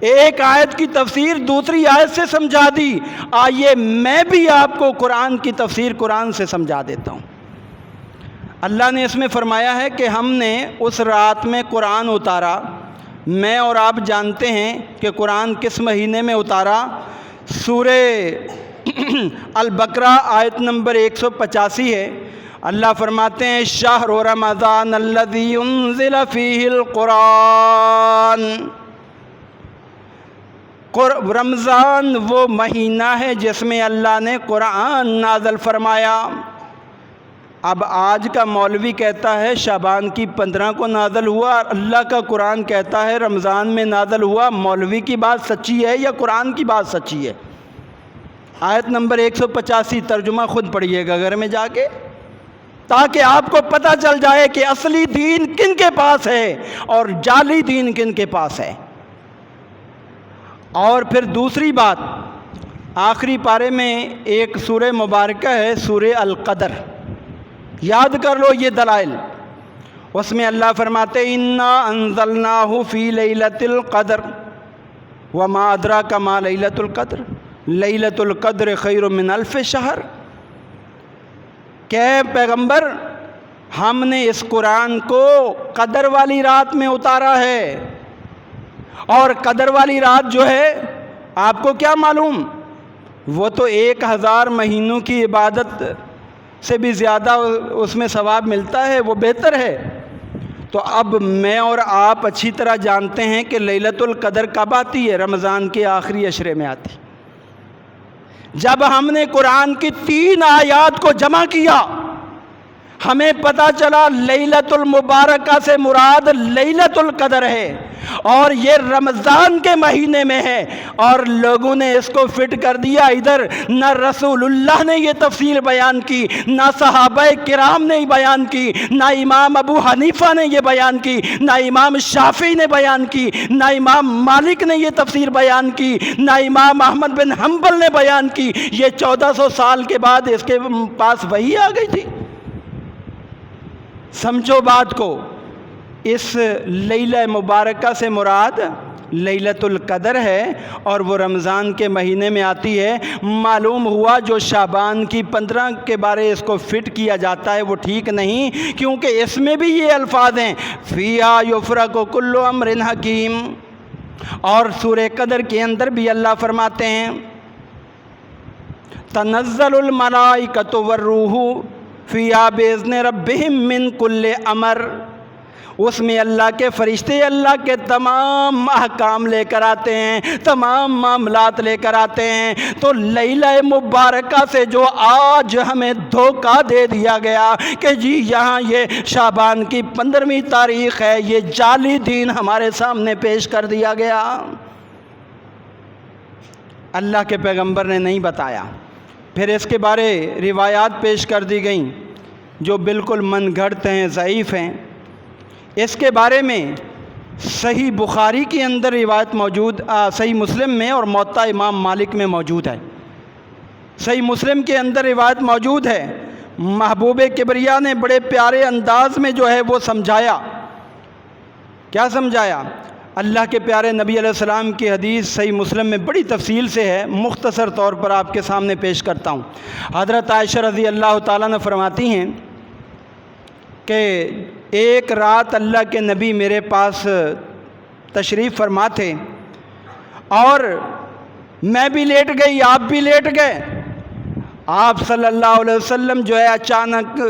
ایک آیت کی تفسیر دوسری آیت سے سمجھا دی۔ آئیے میں بھی آپ کو قرآن کی تفسیر قرآن سے سمجھا دیتا ہوں۔ اللہ نے اس میں فرمایا ہے کہ ہم نے اس رات میں قرآن اتارا۔ میں اور آپ جانتے ہیں کہ قرآن کس مہینے میں اتارا؟ سورہ البقرہ آیت نمبر 185 ہے۔ اللہ فرماتے ہیں شہر رمضان الذی انزل فیہ القرآن، رمضان وہ مہینہ ہے جس میں اللہ نے قرآن نازل فرمایا۔ اب آج کا مولوی کہتا ہے شعبان کی 15 کو نازل ہوا، اللہ کا قرآن کہتا ہے رمضان میں نازل ہوا۔ مولوی کی بات سچی ہے یا قرآن کی بات سچی ہے؟ آیت نمبر 185 ترجمہ خود پڑھیے گا گھر میں جا کے، تاکہ آپ کو پتہ چل جائے کہ اصلی دین کن کے پاس ہے اور جعلی دین کن کے پاس ہے۔ اور پھر دوسری بات، آخری پارے میں ایک سورہ مبارکہ ہے سورہ القدر، یاد کر لو یہ دلائل۔ اس میں اللہ فرماتے انا انزلناہ فی لیلۃ القدر وما ادراک ما لیلۃ القدر لیلۃ القدر خیر من الف شہر۔ کہ پیغمبر ہم نے اس قرآن کو قدر والی رات میں اتارا ہے، اور قدر والی رات جو ہے آپ کو کیا معلوم، وہ تو 1000 مہینوں کی عبادت سے بھی زیادہ اس میں ثواب ملتا ہے، وہ بہتر ہے۔ تو اب میں اور آپ اچھی طرح جانتے ہیں کہ لیلۃ القدر کب آتی ہے؟ رمضان کے آخری عشرے میں آتی۔ جب ہم نے قرآن کی 3 آیات کو جمع کیا، ہمیں پتہ چلا لیلۃ المبارکہ سے مراد لیلۃ القدر ہے، اور یہ رمضان کے مہینے میں ہے، اور لوگوں نے اس کو فٹ کر دیا ادھر۔ نہ رسول اللہ نے یہ تفصیل بیان کی، نہ صحابہ کرام نے بیان کی، نہ امام ابو حنیفہ نے یہ بیان کی، نہ امام شافعی نے بیان کی، نہ امام مالک نے یہ تفسیر بیان کی، نہ امام احمد بن حنبل نے بیان کی۔ یہ 1400 سال کے بعد اس کے پاس وحی آ گئی تھی۔ سمجھو بات کو، اس لیلہ مبارکہ سے مراد لیلۃ القدر ہے، اور وہ رمضان کے مہینے میں آتی ہے۔ معلوم ہوا جو شعبان کی 15 کے بارے اس کو فٹ کیا جاتا ہے وہ ٹھیک نہیں، کیونکہ اس میں بھی یہ الفاظ ہیں فیہا یفرق کل امر حکیم، اور سورہ قدر کے اندر بھی اللہ فرماتے ہیں تنزل الملائکۃ والروح فیہا باذن ربہم من کل امر، اس میں اللہ کے فرشتے اللہ کے تمام احکام لے کر آتے ہیں، تمام معاملات لے کر آتے ہیں۔ تو لیلہ مبارکہ سے جو آج ہمیں دھوکہ دے دیا گیا کہ جی یہاں یہ شعبان کی 15ویں تاریخ ہے، یہ جعلی دین ہمارے سامنے پیش کر دیا گیا، اللہ کے پیغمبر نے نہیں بتایا۔ پھر اس کے بارے روایات پیش کر دی گئیں جو بالکل من گھڑت ہیں، ضعیف ہیں۔ اس کے بارے میں صحیح بخاری کے اندر روایت موجود، صحیح مسلم میں اور موطا امام مالک میں موجود ہے۔ صحیح مسلم کے اندر روایت موجود ہے، محبوب کبریا نے بڑے پیارے انداز میں جو ہے وہ سمجھایا۔ کیا سمجھایا؟ اللہ کے پیارے نبی علیہ السلام کی حدیث صحیح مسلم میں بڑی تفصیل سے ہے، مختصر طور پر آپ کے سامنے پیش کرتا ہوں۔ حضرت عائشہ رضی اللہ تعالیٰ نے فرماتی ہیں کہ ایک رات اللہ کے نبی میرے پاس تشریف فرما تھے، اور میں بھی لیٹ گئی، آپ بھی لیٹ گئے۔ آپ صلی اللہ علیہ وسلم جو ہے اچانک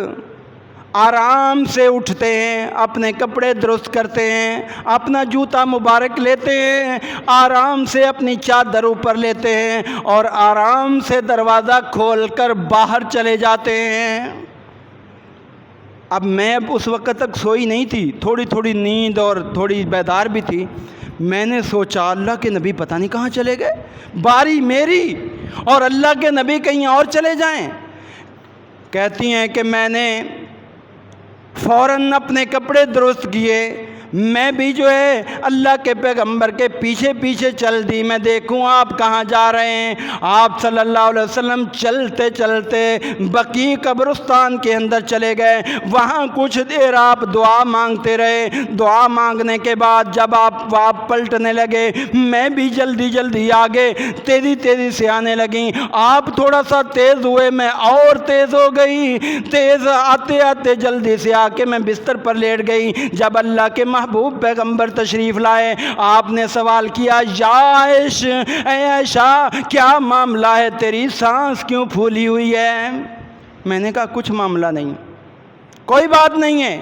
آرام سے اٹھتے ہیں، اپنے کپڑے درست کرتے ہیں، اپنا جوتا مبارک لیتے ہیں، آرام سے اپنی چادر اوپر لیتے ہیں، اور آرام سے دروازہ کھول کر باہر چلے جاتے ہیں۔ اب میں اس وقت تک سوئی نہیں تھی، تھوڑی تھوڑی نیند اور تھوڑی بیدار بھی تھی۔ میں نے سوچا اللہ کے نبی پتہ نہیں کہاں چلے گئے، باری میری اور اللہ کے نبی کہیں اور چلے جائیں۔ کہتی ہیں کہ میں نے فوراً اپنے کپڑے درست کیے، میں بھی جو ہے اللہ کے پیغمبر کے پیچھے پیچھے چل دی، میں دیکھوں آپ کہاں جا رہے ہیں۔ آپ صلی اللہ علیہ وسلم چلتے چلتے بقیع قبرستان کے اندر چلے گئے، وہاں کچھ دیر آپ دعا مانگتے رہے۔ دعا مانگنے کے بعد جب آپ پلٹنے لگے، میں بھی جلدی جلدی آگے تیزی سے آنے لگیں۔ آپ تھوڑا سا تیز ہوئے، میں اور تیز ہو گئی، تیز آتے آتے جلدی سے آ کے میں بستر پر لیٹ گئی۔ جب اللہ کے محبوب پیغمبر تشریف لائے، آپ نے سوال کیا یا اے عائشہ کیا معاملہ ہے، تیری سانس کیوں پھولی ہوئی ہے؟ میں نے کہا کچھ معاملہ نہیں، کوئی بات نہیں ہے،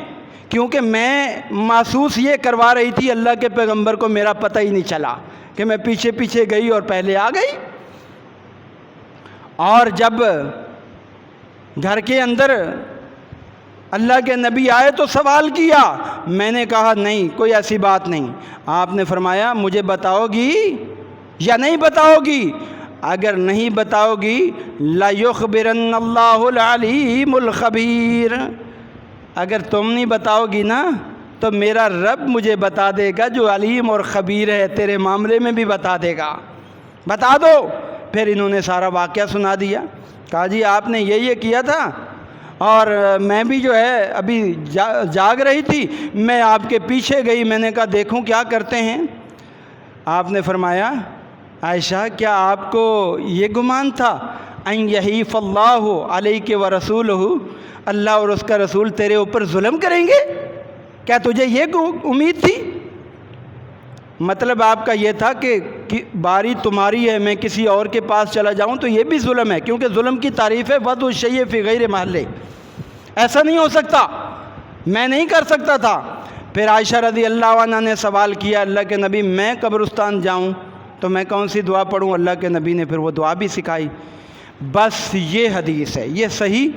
کیونکہ میں محسوس یہ کروا رہی تھی اللہ کے پیغمبر کو میرا پتہ ہی نہیں چلا کہ میں پیچھے پیچھے گئی اور پہلے آ گئی۔ اور جب گھر کے اندر اللہ کے نبی آئے تو سوال کیا، میں نے کہا نہیں کوئی ایسی بات نہیں۔ آپ نے فرمایا مجھے بتاؤ گی یا نہیں بتاؤ گی؟ اگر نہیں بتاؤ گی لَيُخْبِرَنَّ اللَّهُ الْعَلِيمُ الْخَبِيرُ، اگر تم نہیں بتاؤ گی نا تو میرا رب مجھے بتا دے گا جو علیم اور خبیر ہے، تیرے معاملے میں بھی بتا دے گا، بتا دو۔ پھر انہوں نے سارا واقعہ سنا دیا، کہا جی آپ نے یہ کیا تھا، اور میں بھی جو ہے ابھی جاگ رہی تھی، میں آپ کے پیچھے گئی، میں نے کہا دیکھوں کیا کرتے ہیں۔ آپ نے فرمایا عائشہ کیا آپ کو یہ گمان تھا ان یحیف اللہ علیک ورسولہ، اللہ اور اس کا رسول تیرے اوپر ظلم کریں گے؟ کیا تجھے یہ امید تھی؟ مطلب آپ کا یہ تھا کہ باری تمہاری ہے، میں کسی اور کے پاس چلا جاؤں تو یہ بھی ظلم ہے، کیونکہ ظلم کی تعریف ہے وضع الشیء فی غیر محلہ، ایسا نہیں ہو سکتا، میں نہیں کر سکتا تھا۔ پھر عائشہ رضی اللہ عنہ نے سوال کیا اللہ کے نبی میں قبرستان جاؤں تو میں کون سی دعا پڑھوں؟ اللہ کے نبی نے پھر وہ دعا بھی سکھائی۔ بس یہ حدیث ہے، یہ صحیح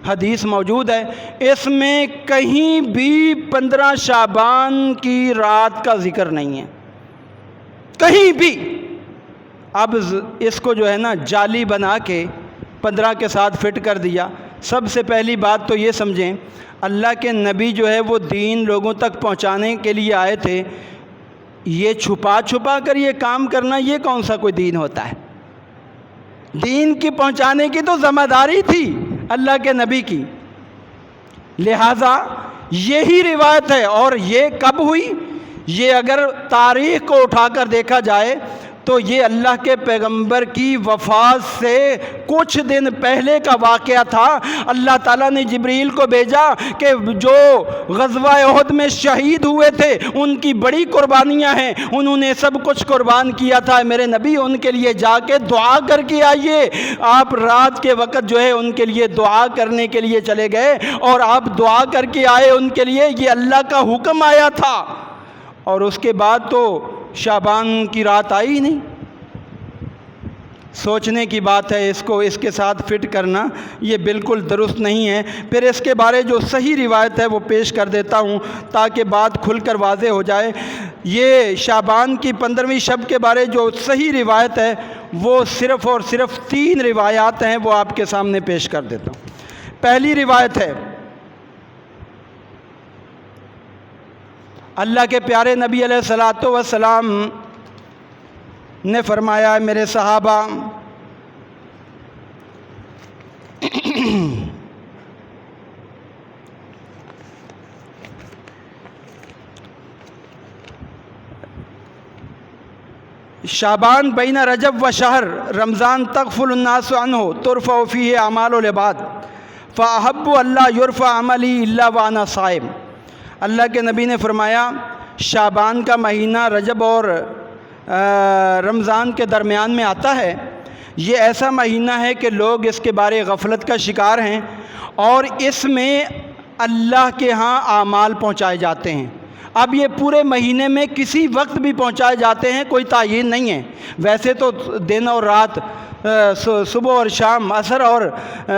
حدیث موجود ہے، اس میں کہیں بھی 15 شعبان کی رات کا ذکر نہیں ہے، کہیں بھی۔ اب اس کو جو ہے نا جعلی بنا کے 15 کے ساتھ فٹ کر دیا۔ سب سے پہلی بات تو یہ سمجھیں اللہ کے نبی جو ہے وہ دین لوگوں تک پہنچانے کے لیے آئے تھے، یہ چھپا چھپا کر یہ کام کرنا یہ کون سا کوئی دین ہوتا ہے؟ دین کی پہنچانے کی تو ذمہ داری تھی اللہ کے نبی کی، لہٰذا یہی روایت ہے۔ اور یہ کب ہوئی؟ یہ اگر تاریخ کو اٹھا کر دیکھا جائے تو یہ اللہ کے پیغمبر کی وفات سے کچھ دن پہلے کا واقعہ تھا۔ اللہ تعالیٰ نے جبریل کو بھیجا کہ جو غزوہ احد میں شہید ہوئے تھے ان کی بڑی قربانیاں ہیں، انہوں نے سب کچھ قربان کیا تھا، میرے نبی ان کے لیے جا کے دعا کر کے آئیے۔ آپ رات کے وقت جو ہے ان کے لیے دعا کرنے کے لیے چلے گئے اور آپ دعا کر کے آئے ان کے لیے، یہ اللہ کا حکم آیا تھا۔ اور اس کے بعد تو شعبان کی رات آئی ہی نہیں۔ سوچنے کی بات ہے، اس کو اس کے ساتھ فٹ کرنا یہ بالکل درست نہیں ہے۔ پھر اس کے بارے جو صحیح روایت ہے وہ پیش کر دیتا ہوں تاکہ بات کھل کر واضح ہو جائے۔ یہ شعبان کی 15ویں شب کے بارے جو صحیح روایت ہے وہ صرف اور صرف 3 روایات ہیں، وہ آپ کے سامنے پیش کر دیتا ہوں۔ پہلی روایت ہے اللہ کے پیارے نبی علیہ الصلوۃ والسلام نے فرمایا ہے میرے صحابہ شعبان بین رجب و شہر رمضان تغفل الناس عنہ ترفع فیہ اعمال العباد فاحب اللہ یرفع عملی الا وانا صائم۔ اللہ کے نبی نے فرمایا شعبان کا مہینہ رجب اور رمضان کے درمیان میں آتا ہے، یہ ایسا مہینہ ہے کہ لوگ اس کے بارے غفلت کا شکار ہیں اور اس میں اللہ کے ہاں اعمال پہنچائے جاتے ہیں۔ اب یہ پورے مہینے میں کسی وقت بھی پہنچائے جاتے ہیں، کوئی تعین نہیں ہے۔ ویسے تو دن اور رات، صبح اور شام، عصر اور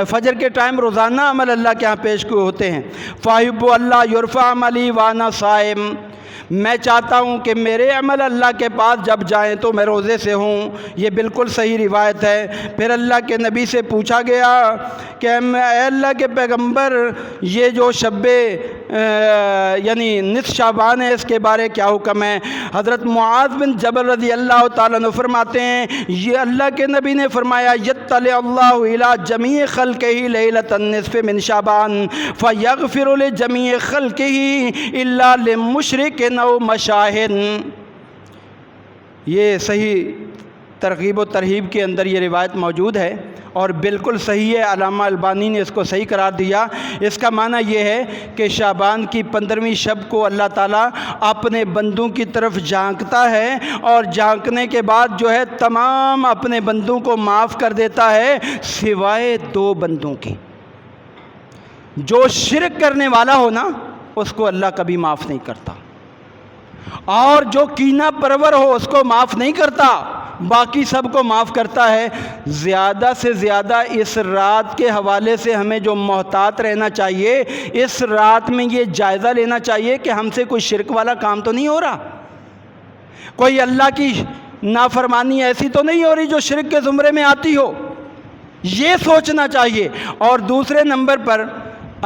فجر کے ٹائم روزانہ عمل اللہ کے ہاں پیش ہوتے ہیں۔ فاحب اللہ یرفع عملی وانا صائم، میں چاہتا ہوں کہ میرے عمل اللہ کے پاس جب جائیں تو میں روزے سے ہوں۔ یہ بالکل صحیح روایت ہے۔ پھر اللہ کے نبی سے پوچھا گیا کہ اے اللہ کے پیغمبر یہ جو شب یعنی نصف شعبان ہے اس کے بارے کیا حکم ہے؟ حضرت معاذ بن جبل رضی اللہ تعالیٰ عنہ فرماتے ہیں یہ اللہ کے نبی نے فرمایا یطلع اللہ الی جمیع خلقہ لیلۃ النصف من شعبان فیغفر لجمیع خلقہ الا لمشرک او مشاہد۔ یہ صحیح ترغیب و ترہیب کے اندر یہ روایت موجود ہے اور بالکل صحیح ہے، علامہ البانی نے اس کو صحیح قرار دیا۔ اس کا معنی یہ ہے کہ شعبان کی 15ویں شب کو اللہ تعالیٰ اپنے بندوں کی طرف جھانکتا ہے اور جھانکنے کے بعد جو ہے تمام اپنے بندوں کو معاف کر دیتا ہے سوائے 2 بندوں کی۔ جو شرک کرنے والا ہو نا اس کو اللہ کبھی معاف نہیں کرتا، اور جو کینہ پرور ہو اس کو معاف نہیں کرتا، باقی سب کو معاف کرتا ہے۔ زیادہ سے زیادہ اس رات کے حوالے سے ہمیں جو محتاط رہنا چاہیے، اس رات میں یہ جائزہ لینا چاہیے کہ ہم سے کوئی شرک والا کام تو نہیں ہو رہا، کوئی اللہ کی نافرمانی ایسی تو نہیں ہو رہی جو شرک کے زمرے میں آتی ہو، یہ سوچنا چاہیے۔ اور دوسرے نمبر پر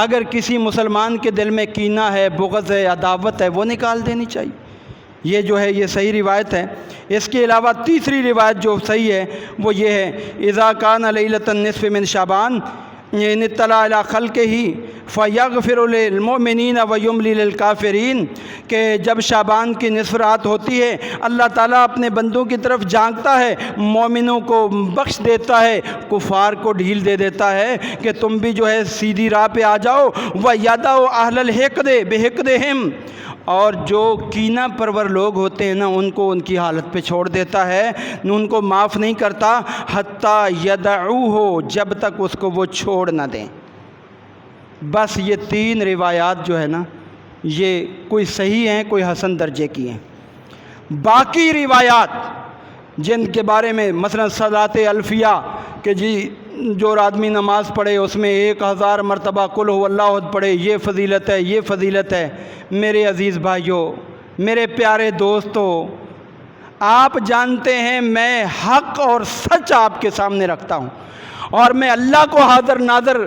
اگر کسی مسلمان کے دل میں کینہ ہے، بغض ہے، عداوت ہے، وہ نکال دینی چاہیے۔ یہ جو ہے یہ صحیح روایت ہے۔ اس کے علاوہ تیسری روایت جو صحیح ہے وہ یہ ہے اذا کان لیلۃ النصف من شعبان ان اطلع علی خلقہ فیغفر للمؤمنین ویملی للکافرین، کہ جب شعبان کی نصف رات ہوتی ہے اللہ تعالیٰ اپنے بندوں کی طرف جھانکتا ہے، مومنوں کو بخش دیتا ہے، کفار کو ڈھیل دے دیتا ہے کہ تم بھی جو ہے سیدھی راہ پہ آ جاؤ۔ وَیَدَعُ أَهْلَ الْحِقْدِ بِحِقْدِهِمْ، اور جو کینہ پرور لوگ ہوتے ہیں نا ان کو ان کی حالت پہ چھوڑ دیتا ہے، ان کو معاف نہیں کرتا حتیٰ یدعوہ، جب تک اس کو وہ چھوڑ نہ دیں۔ بس یہ 3 روایات جو ہے نا یہ کوئی صحیح ہیں کوئی حسن درجے کی ہیں۔ باقی روایات جن کے بارے میں مثلا صلاۃ الفیہ کہ جی جو آدمی نماز پڑھے اس میں 1000 مرتبہ قل هو اللہ احد پڑھے، یہ فضیلت ہے، یہ فضیلت ہے۔ میرے عزیز بھائیوں، میرے پیارے دوستوں، آپ جانتے ہیں میں حق اور سچ آپ کے سامنے رکھتا ہوں، اور میں اللہ کو حاضر ناظر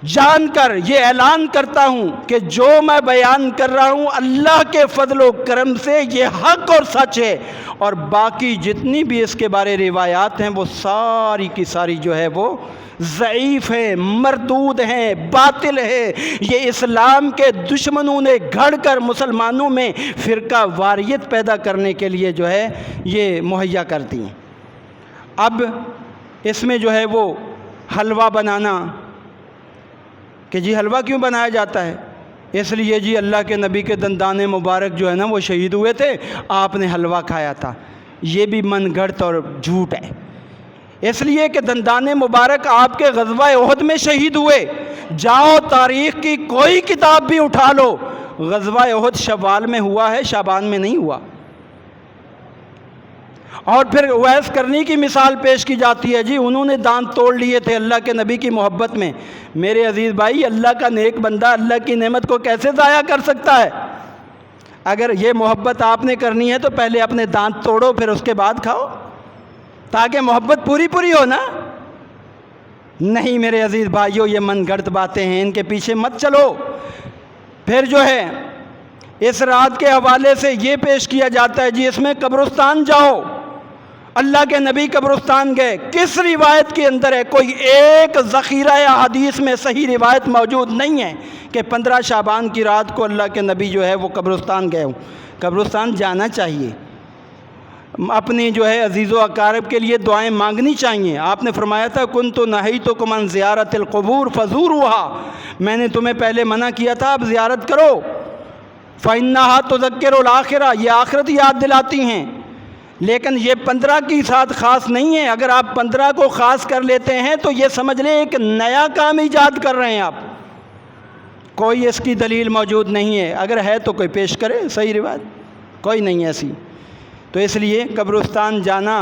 جان کر یہ اعلان کرتا ہوں کہ جو میں بیان کر رہا ہوں اللہ کے فضل و کرم سے یہ حق اور سچ ہے، اور باقی جتنی بھی اس کے بارے روایات ہیں وہ ساری کی ساری جو ہے وہ ضعیف ہیں، مردود ہیں، باطل ہے۔ یہ اسلام کے دشمنوں نے گھڑ کر مسلمانوں میں فرقہ واریت پیدا کرنے کے لیے جو ہے یہ مہیا کرتی ہیں۔ اب اس میں جو ہے وہ حلوہ بنانا کہ جی حلوہ کیوں بنایا جاتا ہے؟ اس لیے جی اللہ کے نبی کے دندان مبارک جو ہے نا وہ شہید ہوئے تھے، آپ نے حلوہ کھایا تھا۔ یہ بھی من گھڑت اور جھوٹ ہے، اس لیے کہ دندان مبارک آپ کے غزوہ احد میں شہید ہوئے۔ جاؤ تاریخ کی کوئی کتاب بھی اٹھا لو، غزوہ احد شوال میں ہوا ہے، شعبان میں نہیں ہوا۔ اور پھر اویس کرنی کی مثال پیش کی جاتی ہے، جی انہوں نے دانت توڑ لیے تھے اللہ کے نبی کی محبت میں۔ میرے عزیز بھائی، اللہ کا نیک بندہ اللہ کی نعمت کو کیسے ضائع کر سکتا ہے؟ اگر یہ محبت آپ نے کرنی ہے تو پہلے اپنے دانت توڑو، پھر اس کے بعد کھاؤ، تاکہ محبت پوری ہو نا۔ نہیں میرے عزیز بھائیوں، یہ من گھڑت باتیں ہیں، ان کے پیچھے مت چلو۔ پھر جو ہے اس رات کے حوالے سے یہ پیش کیا جاتا ہے، جی اس میں قبرستان جاؤ۔ اللہ کے نبی قبرستان گئے، کس روایت کے اندر ہے؟ کوئی ایک ذخیرہ حدیث میں صحیح روایت موجود نہیں ہے کہ 15 شعبان کی رات کو اللہ کے نبی جو ہے وہ قبرستان گئے ہوں۔ قبرستان جانا چاہیے، اپنی جو ہے عزیز و اقارب کے لیے دعائیں مانگنی چاہیے۔ آپ نے فرمایا تھا کنت نہیتکم عن زیارت القبور فزوروها، میں نے تمہیں پہلے منع کیا تھا اب زیارت کرو۔ فإنها تذکر الآخرہ، یہ آخرت یاد دلاتی ہیں۔ لیکن یہ 15 کی ساتھ خاص نہیں ہے۔ اگر آپ 15 کو خاص کر لیتے ہیں تو یہ سمجھ لیں ایک نیا کام ایجاد کر رہے ہیں آپ، کوئی اس کی دلیل موجود نہیں ہے۔ اگر ہے تو کوئی پیش کرے صحیح روایت، کوئی نہیں ایسی۔ تو اس لیے قبرستان جانا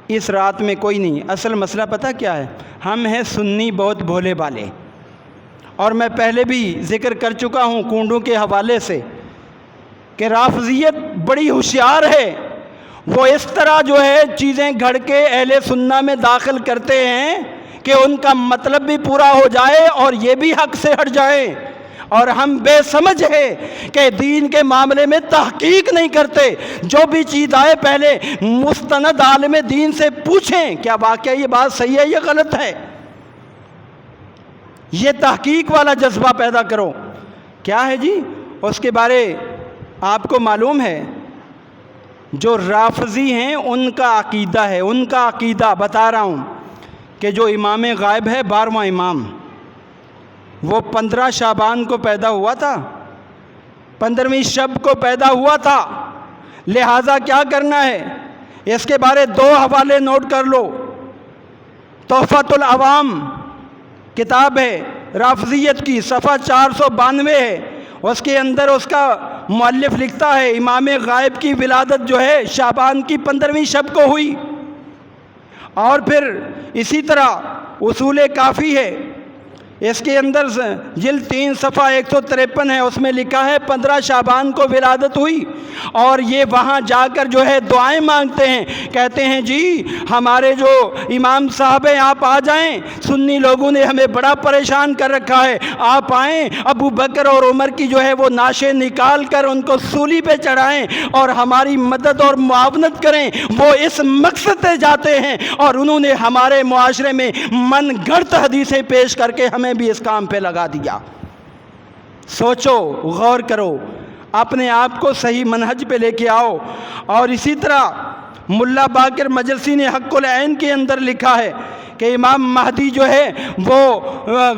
اس رات میں کوئی نہیں۔ اصل مسئلہ پتہ کیا ہے؟ ہم ہیں سنی بہت بھولے بالے، اور میں پہلے بھی ذکر کر چکا ہوں کونڈوں کے حوالے سے کہ رافضیت بڑی ہوشیار ہے۔ وہ اس طرح جو ہے چیزیں گھڑ کے اہل سنہ میں داخل کرتے ہیں کہ ان کا مطلب بھی پورا ہو جائے اور یہ بھی حق سے ہٹ جائیں، اور ہم بے سمجھ ہے کہ دین کے معاملے میں تحقیق نہیں کرتے۔ جو بھی چیز آئے پہلے مستند عالم دین سے پوچھیں کیا واقعہ یہ بات صحیح ہے یا غلط ہے۔ یہ تحقیق والا جذبہ پیدا کرو۔ کیا ہے جی اس کے بارے آپ کو معلوم ہے؟ جو رافضی ہیں ان کا عقیدہ ہے، ان کا عقیدہ بتا رہا ہوں کہ جو امام غائب ہے 12واں امام، وہ 15 شعبان کو پیدا ہوا تھا، 15ویں شب کو پیدا ہوا تھا۔ لہٰذا کیا کرنا ہے؟ اس کے بارے 2 حوالے نوٹ کر لو۔ تحفۃ العوام کتاب ہے رافضیت کی، صفحہ 492 ہے۔ اس کے اندر اس کا مؤلف لکھتا ہے امام غائب کی ولادت جو ہے شعبان کی 15ویں شب کو ہوئی۔ اور پھر اسی طرح اصول کافی ہے، اس کے اندر جلد 3 صفحہ 153 ہے، اس میں لکھا ہے 15 شعبان کو ولادت ہوئی، اور یہ وہاں جا کر جو ہے دعائیں مانگتے ہیں، کہتے ہیں جی ہمارے جو امام صاحب ہیں آپ آ جائیں، سنی لوگوں نے ہمیں بڑا پریشان کر رکھا ہے، آپ آئیں، ابو بکر اور عمر کی جو ہے وہ ناشیں نکال کر ان کو سولی پہ چڑھائیں اور ہماری مدد اور معاونت کریں۔ وہ اس مقصد سے جاتے ہیں، اور انہوں نے ہمارے معاشرے میں من گھڑت حدیثیں پیش کر کے ہمیں بھی اس کام پہ لگا دیا۔ سوچو، غور کرو، اپنے آپ کو صحیح منہج پہ لے کے آؤ۔ اور اسی طرح ملا باقر مجلسی نے حق العین کے اندر لکھا ہے کہ امام مہدی جو ہے وہ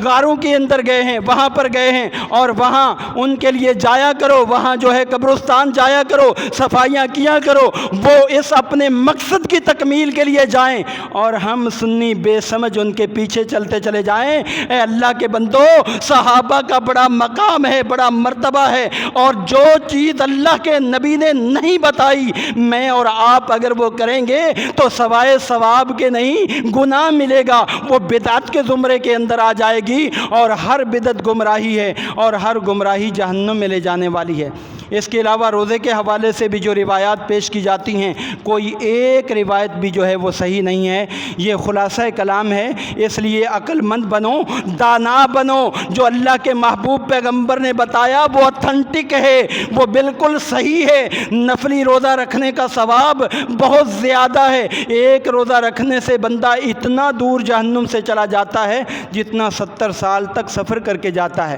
غاروں کے اندر گئے ہیں، وہاں پر گئے ہیں اور وہاں ان کے لیے جایا کرو، وہاں جو ہے قبرستان جایا کرو، صفائیاں کیا کرو، وہ اس اپنے مقصد کی تکمیل کے لیے جائیں اور ہم سنی بے سمجھ ان کے پیچھے چلتے چلے جائیں۔ اے اللہ کے بندو، صحابہ کا بڑا مقام ہے، بڑا مرتبہ ہے، اور جو چیز اللہ کے نبی نے نہیں بتائی میں اور آپ اگر وہ کریں گے تو سوائے ثواب کے نہیں گناہ ملے گا، وہ بدعت کے زمرے کے اندر آ جائے گی، اور ہر بدعت گمراہی ہے اور ہر گمراہی جہنم میں لے جانے والی ہے۔ اس کے علاوہ روزے کے حوالے سے بھی جو روایات پیش کی جاتی ہیں، کوئی ایک روایت بھی جو ہے وہ صحیح نہیں ہے۔ یہ خلاصہ کلام ہے، اس لیے عقل مند بنو، دانا بنو۔ جو اللہ کے محبوب پیغمبر نے بتایا وہ اتھنٹک ہے، وہ بالکل صحیح ہے۔ نفلی روزہ رکھنے کا ثواب بہت زیادہ ہے۔ ایک روزہ رکھنے سے بندہ اتنا دور جہنم سے چلا جاتا ہے جتنا 70 سال تک سفر کر کے جاتا ہے،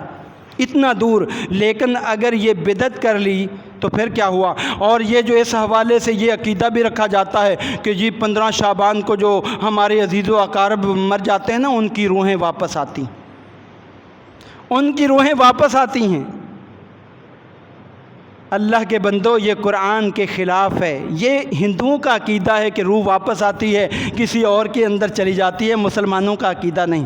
اتنا دور۔ لیکن اگر یہ بدعت کر لی تو پھر کیا ہوا؟ اور یہ جو اس حوالے سے یہ عقیدہ بھی رکھا جاتا ہے کہ جی 15 شعبان کو جو ہمارے عزیز و اقارب مر جاتے ہیں نا، ان کی روحیں واپس آتی، ان کی روحیں واپس آتی ہیں۔ اللہ کے بندو، یہ قرآن کے خلاف ہے۔ یہ ہندوؤں کا عقیدہ ہے کہ روح واپس آتی ہے، کسی اور کے اندر چلی جاتی ہے، مسلمانوں کا عقیدہ نہیں۔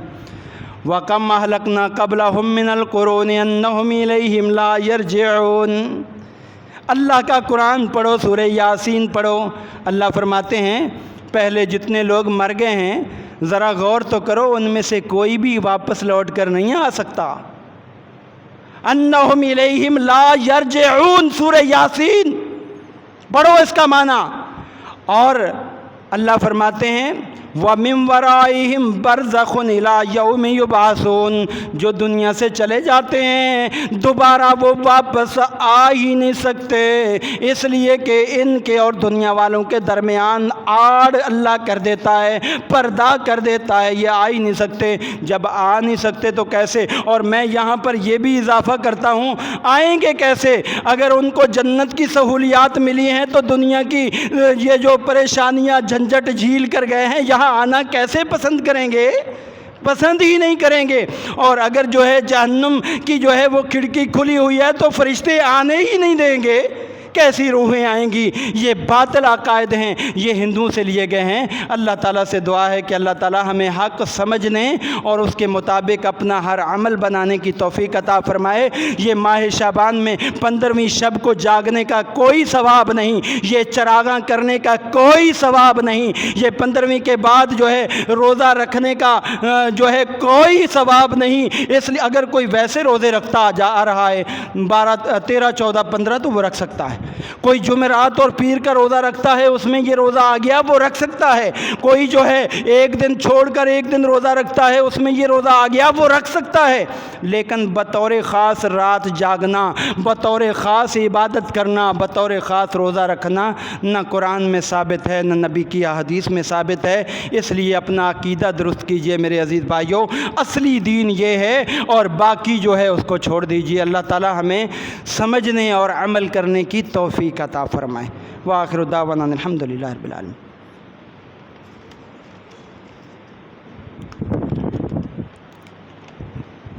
وَكَمْ أَهْلَكْنَا قَبْلَهُمْ مِنَ الْقُرُونِ أَنَّهُمْ إِلَيْهِمْ لَا يَرْجِعُونَ۔ اللہ کا قرآن پڑھو، سورہ یاسین پڑھو۔ اللہ فرماتے ہیں پہلے جتنے لوگ مر گئے ہیں ذرا غور تو کرو، ان میں سے کوئی بھی واپس لوٹ کر نہیں آ سکتا۔ انہم الیہم لا یرجعون، سورہ یاسین پڑھو اس کا معنی۔ اور اللہ فرماتے ہیں وَمِن وَرَائِهِمْ بَرْزَخٌ إِلَىٰ يَوْمِ يُبْعَثُونَ، جو دنیا سے چلے جاتے ہیں دوبارہ وہ واپس آ ہی نہیں سکتے، اس لیے کہ ان کے اور دنیا والوں کے درمیان آڑ اللہ کر دیتا ہے، پردہ کر دیتا ہے، یہ آ ہی نہیں سکتے۔ جب آ نہیں سکتے تو کیسے؟ اور میں یہاں پر یہ بھی اضافہ کرتا ہوں، آئیں گے کیسے؟ اگر ان کو جنت کی سہولیات ملی ہیں تو دنیا کی یہ جو پریشانیاں جھنجھٹ جھیل کر گئے ہیں، یہاں آنا کیسے پسند کریں گے؟ پسند ہی نہیں کریں گے۔ اور اگر جو ہے جہنم کی جو ہے وہ کھڑکی کھلی ہوئی ہے تو فرشتے آنے ہی نہیں دیں گے، کیسی روحیں آئیں گی؟ یہ باطل عقائد ہیں، یہ ہندوؤں سے لیے گئے ہیں۔ اللہ تعالیٰ سے دعا ہے کہ اللہ تعالیٰ ہمیں حق سمجھنے اور اس کے مطابق اپنا ہر عمل بنانے کی توفیق عطا فرمائے۔ یہ ماہ شعبان میں 15ویں شب کو جاگنے کا کوئی ثواب نہیں، یہ چراغاں کرنے کا کوئی ثواب نہیں، یہ 15ویں کے بعد جو ہے روزہ رکھنے کا جو ہے کوئی ثواب نہیں۔ اس لیے اگر کوئی ویسے روزے رکھتا جا رہا ہے 12 13 14 15 تو وہ رکھ سکتا ہے۔ کوئی جمعرات اور پیر کا روزہ رکھتا ہے، اس میں یہ روزہ آ گیا، وہ رکھ سکتا ہے۔ کوئی جو ہے ایک دن چھوڑ کر ایک دن روزہ رکھتا ہے، اس میں یہ روزہ آ گیا، وہ رکھ سکتا ہے۔ لیکن بطور خاص رات جاگنا، بطور خاص عبادت کرنا، بطور خاص روزہ رکھنا نہ قرآن میں ثابت ہے، نہ نبی کی احادیث میں ثابت ہے۔ اس لیے اپنا عقیدہ درست کیجئے میرے عزیز بھائیوں، اصلی دین یہ ہے، اور باقی جو ہے اس کو چھوڑ دیجئے۔ اللہ تعالی ہمیں سمجھنے اور عمل کرنے کی توفیق عطا فرمائے۔ وآخر دعوانا الحمدللہ رب العالمین۔